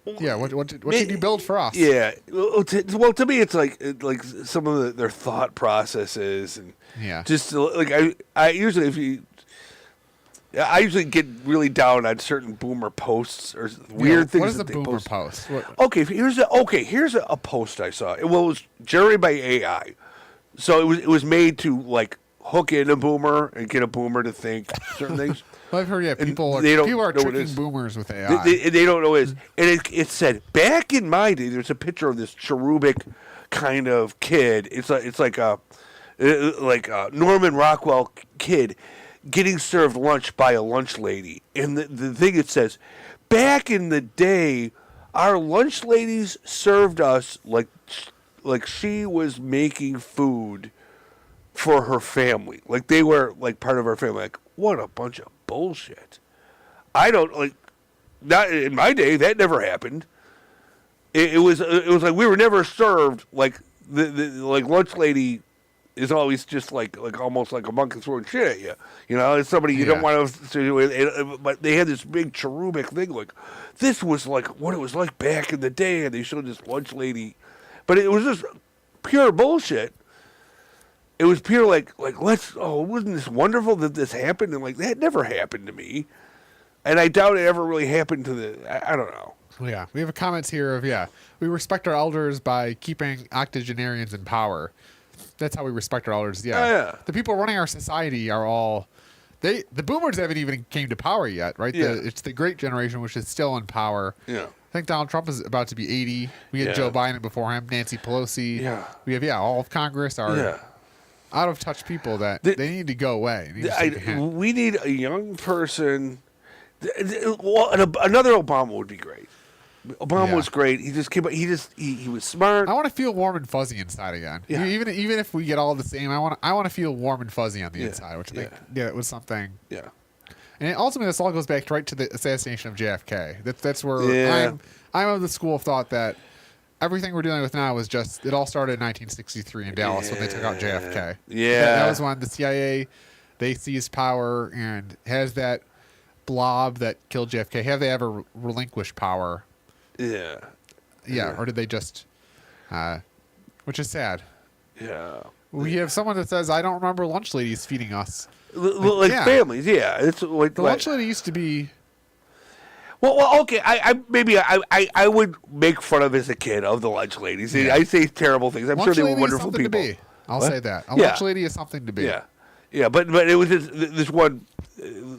what did you build for us?
Yeah, well, to me, it's like some of their thought processes, and just like I usually I usually get really down on certain boomer posts or weird things.
What is the
that
boomer post?
Okay, here's a post I saw. Well, it was generated by AI, so it was made to like hook in a boomer and get a boomer to think certain things.
Well, I've heard, people are tricking boomers with AI.
They don't know what it is. And it said, back in my day, there's a picture of this cherubic kind of kid. It's like a Norman Rockwell kid getting served lunch by a lunch lady. And the thing it says, back in the day, our lunch ladies served us like she was making food for her family. Like they were like part of our family. Like, what a bunch of bullshit. I don't not in my day, that never happened. It was like we were never served like the like lunch lady is always just like almost like a monkey throwing shit at you. You know, it's somebody you don't want to do it. But they had this big cherubic thing like this was like what it was like back in the day, and they showed this lunch lady, but it was just pure bullshit. It was pure wasn't this wonderful that this happened? And like that never happened to me, and I doubt it ever really happened to I don't know.
Yeah, we have a comments here of we respect our elders by keeping octogenarians in power. That's how we respect our elders. The people running our society are all the boomers haven't even came to power yet, right? It's the great generation which is still in power.
Yeah.
I think Donald Trump is about to be 80. We had Joe Biden before him, Nancy Pelosi. Yeah. We have all of Congress are out of touch people that they need to go away.
We need a young person. Well, another Obama would be great. Obama was great. He just came. He was smart.
I want to feel warm and fuzzy inside again.
Yeah.
Even if we get all the same, I want to feel warm and fuzzy on the inside, which I think it was something.
Yeah.
And ultimately, this all goes back right to the assassination of JFK. That's where I'm of the school of thought that everything we're dealing with now was just it all started in 1963 in Dallas when they took out JFK.
Yeah.
That was when the CIA they seized power and has that blob that killed JFK. Have they ever relinquished power?
Yeah.
Yeah, or did they just, which is sad.
Yeah.
We have someone that says, I don't remember lunch ladies feeding us.
Like families, yeah. It's like
the lunch lady used to be.
Well, okay. I would make fun of as a kid of the lunch ladies.
Yeah.
I say terrible things. I'm
lunch
sure they were
lady
wonderful
is something
people.
To be. I'll say that. A lunch lady is something to be.
Yeah. Yeah, but it was this one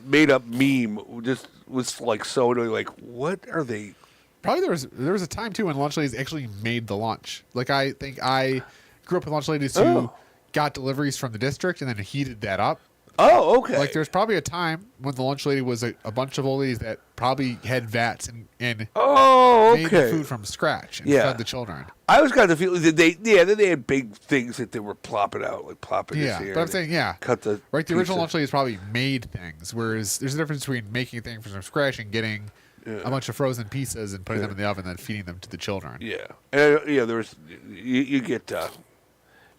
made up meme just was like so annoying. Like, what are they?
Probably there was a time too when lunch ladies actually made the lunch. Like I think I grew up with lunch ladies who got deliveries from the district and then heated that up.
Oh, okay.
Like there's probably a time when the lunch lady was a bunch of old ladies that probably had vats and made the food from scratch and fed the children.
I always got the feeling that they had big things that they were plopping out, like plopping this here.
But I'm saying,
cut the
the original lunch ladies probably made things, whereas there's a difference between making things from scratch and getting a bunch of frozen pizzas and putting them in the oven and then feeding them to the children.
Yeah, and there was you get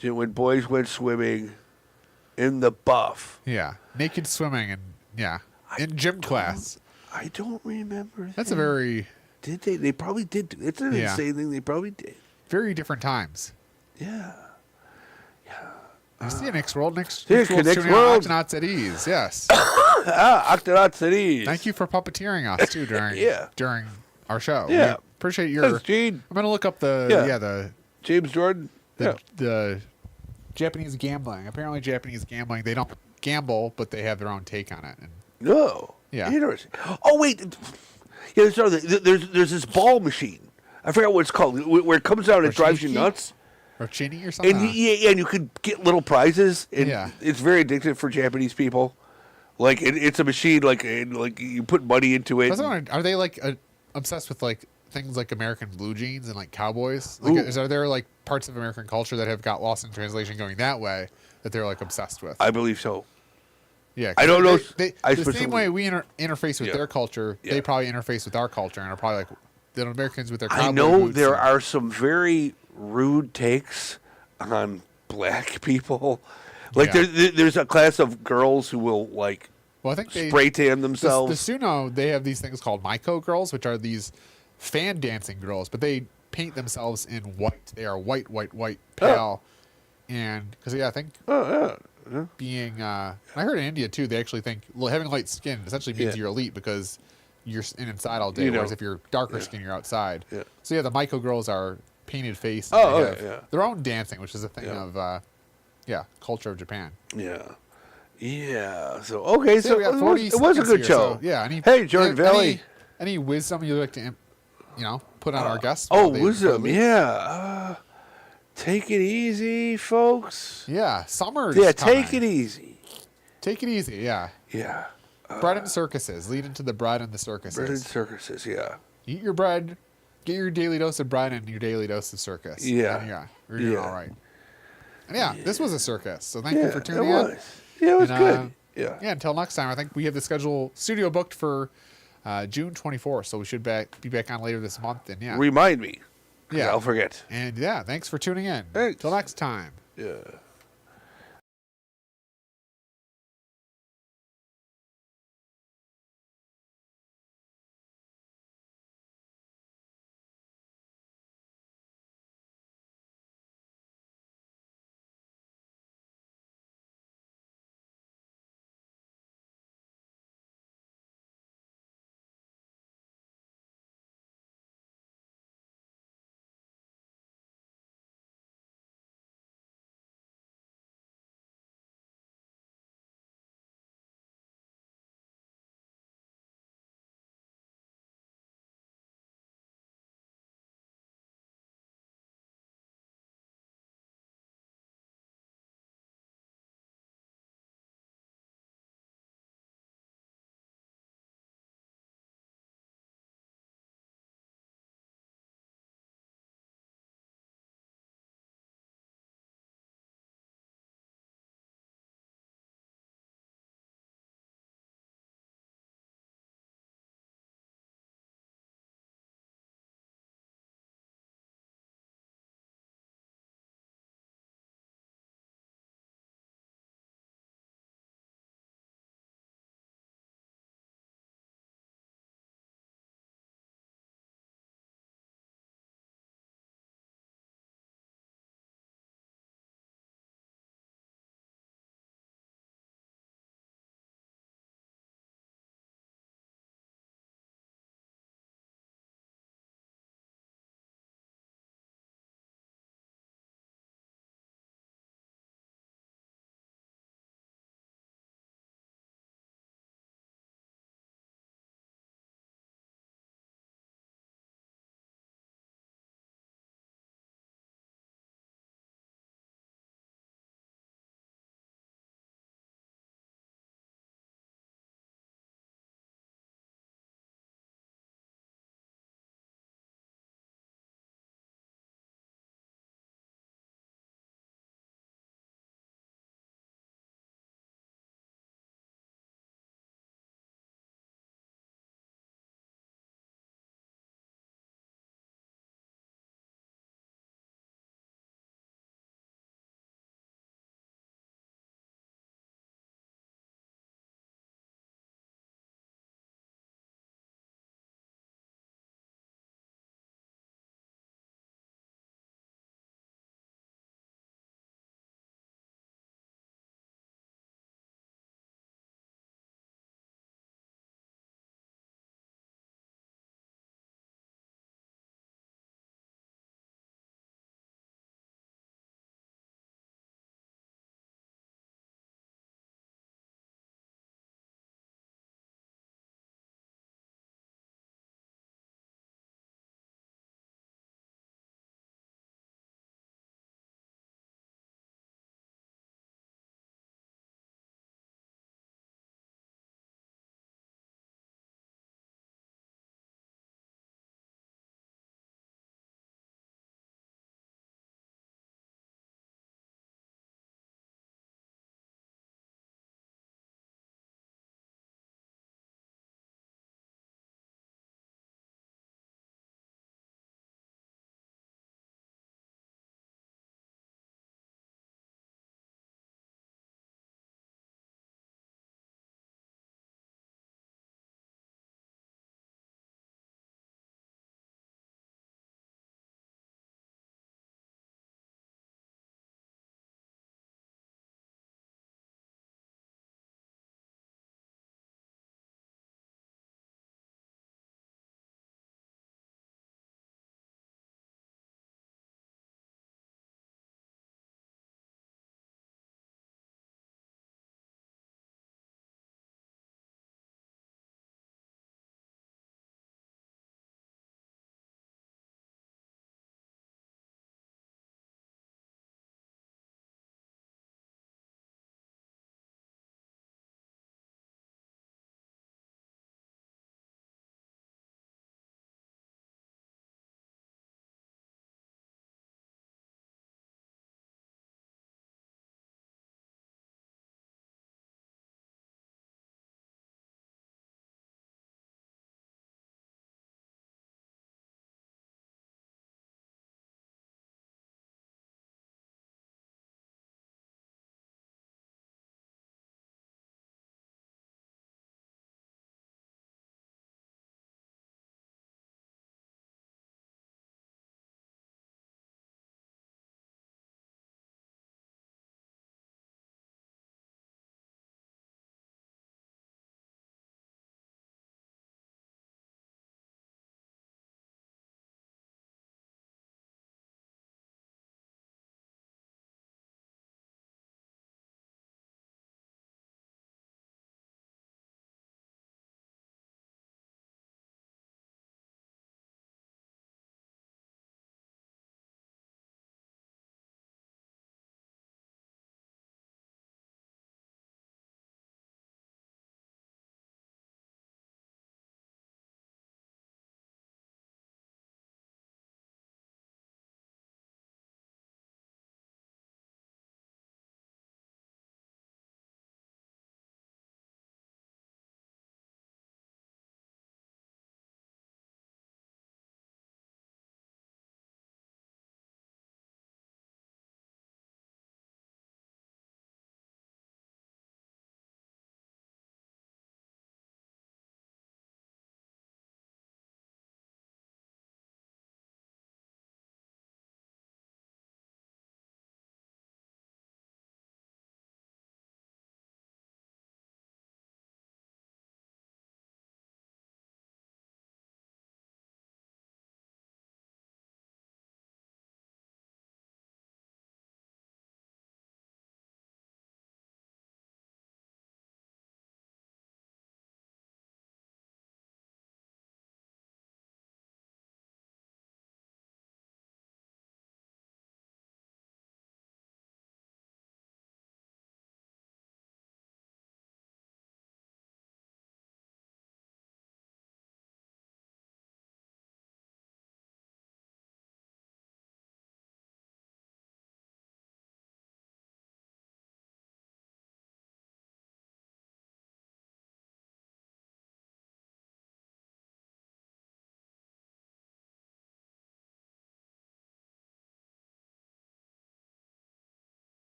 when boys went swimming in the buff.
Yeah, naked swimming and in gym class.
I don't remember.
That's a very.
Did they? They probably did. It's an insane thing. They probably did.
Very different times.
Yeah.
I see Nick's World. Nick's
World.
Octonauts at Ease. Yes.
Octonauts at Ease.
Thank you for puppeteering us too during our show.
Yeah.
We appreciate your.
Thanks, Gene.
I'm gonna look up the
James Jordan.
The Japanese gambling. Apparently, Japanese gambling. They don't gamble, but they have their own take on it. And,
no.
Yeah.
Interesting. Oh wait. Yeah. There's this ball machine. I forgot what it's called. Where it comes out and it drives you nuts.
Rochini or something?
And and you could get little prizes. And it's very addictive for Japanese people. Like it's a machine. Like you put money into it.
Are they like obsessed with like things like American blue jeans and like cowboys? Like, are there like parts of American culture that have got lost in translation going that way that they're like obsessed with?
I believe so.
Yeah,
I don't know.
The same way we interface with their culture, they probably interface with our culture and are probably like the Americans with their cowboy
I know
boots
there are some very rude takes on black people. Like there's a class of girls who will like
I think
spray tan themselves.
The Sumo, they have these things called Maiko girls, which are these fan dancing girls, but they paint themselves in white. They are white, pale. And because I think being I heard in India too, they actually think having light skin essentially means you're elite because you're inside all day, whereas if you're darker skin, you're outside. Yeah. So the Maiko girls are painted face. And they have their own dancing, which is a thing of culture of Japan.
Yeah. Yeah. So okay, so
it
was a good show.
So,
hey, Jordan Valley.
Any wisdom you'd like to put on our guests?
Wisdom. Yeah. Take it easy, folks.
Yeah, summer's
coming.
Take
it easy.
Take it easy, yeah.
Yeah.
Bread and circuses. Lead into the bread and the circuses.
Bread and circuses, yeah.
Eat your bread, get your daily dose of bread and your daily dose of circus.
Yeah.
We're doing all right. And this was a circus, so thank you for tuning in.
Yeah, it was good. Yeah,
until next time, I think we have the studio booked for June 24th, so we should be back on later this month. And
remind me. Yeah, I'll forget.
And thanks for tuning in.
Thanks.
Till next time.
Yeah.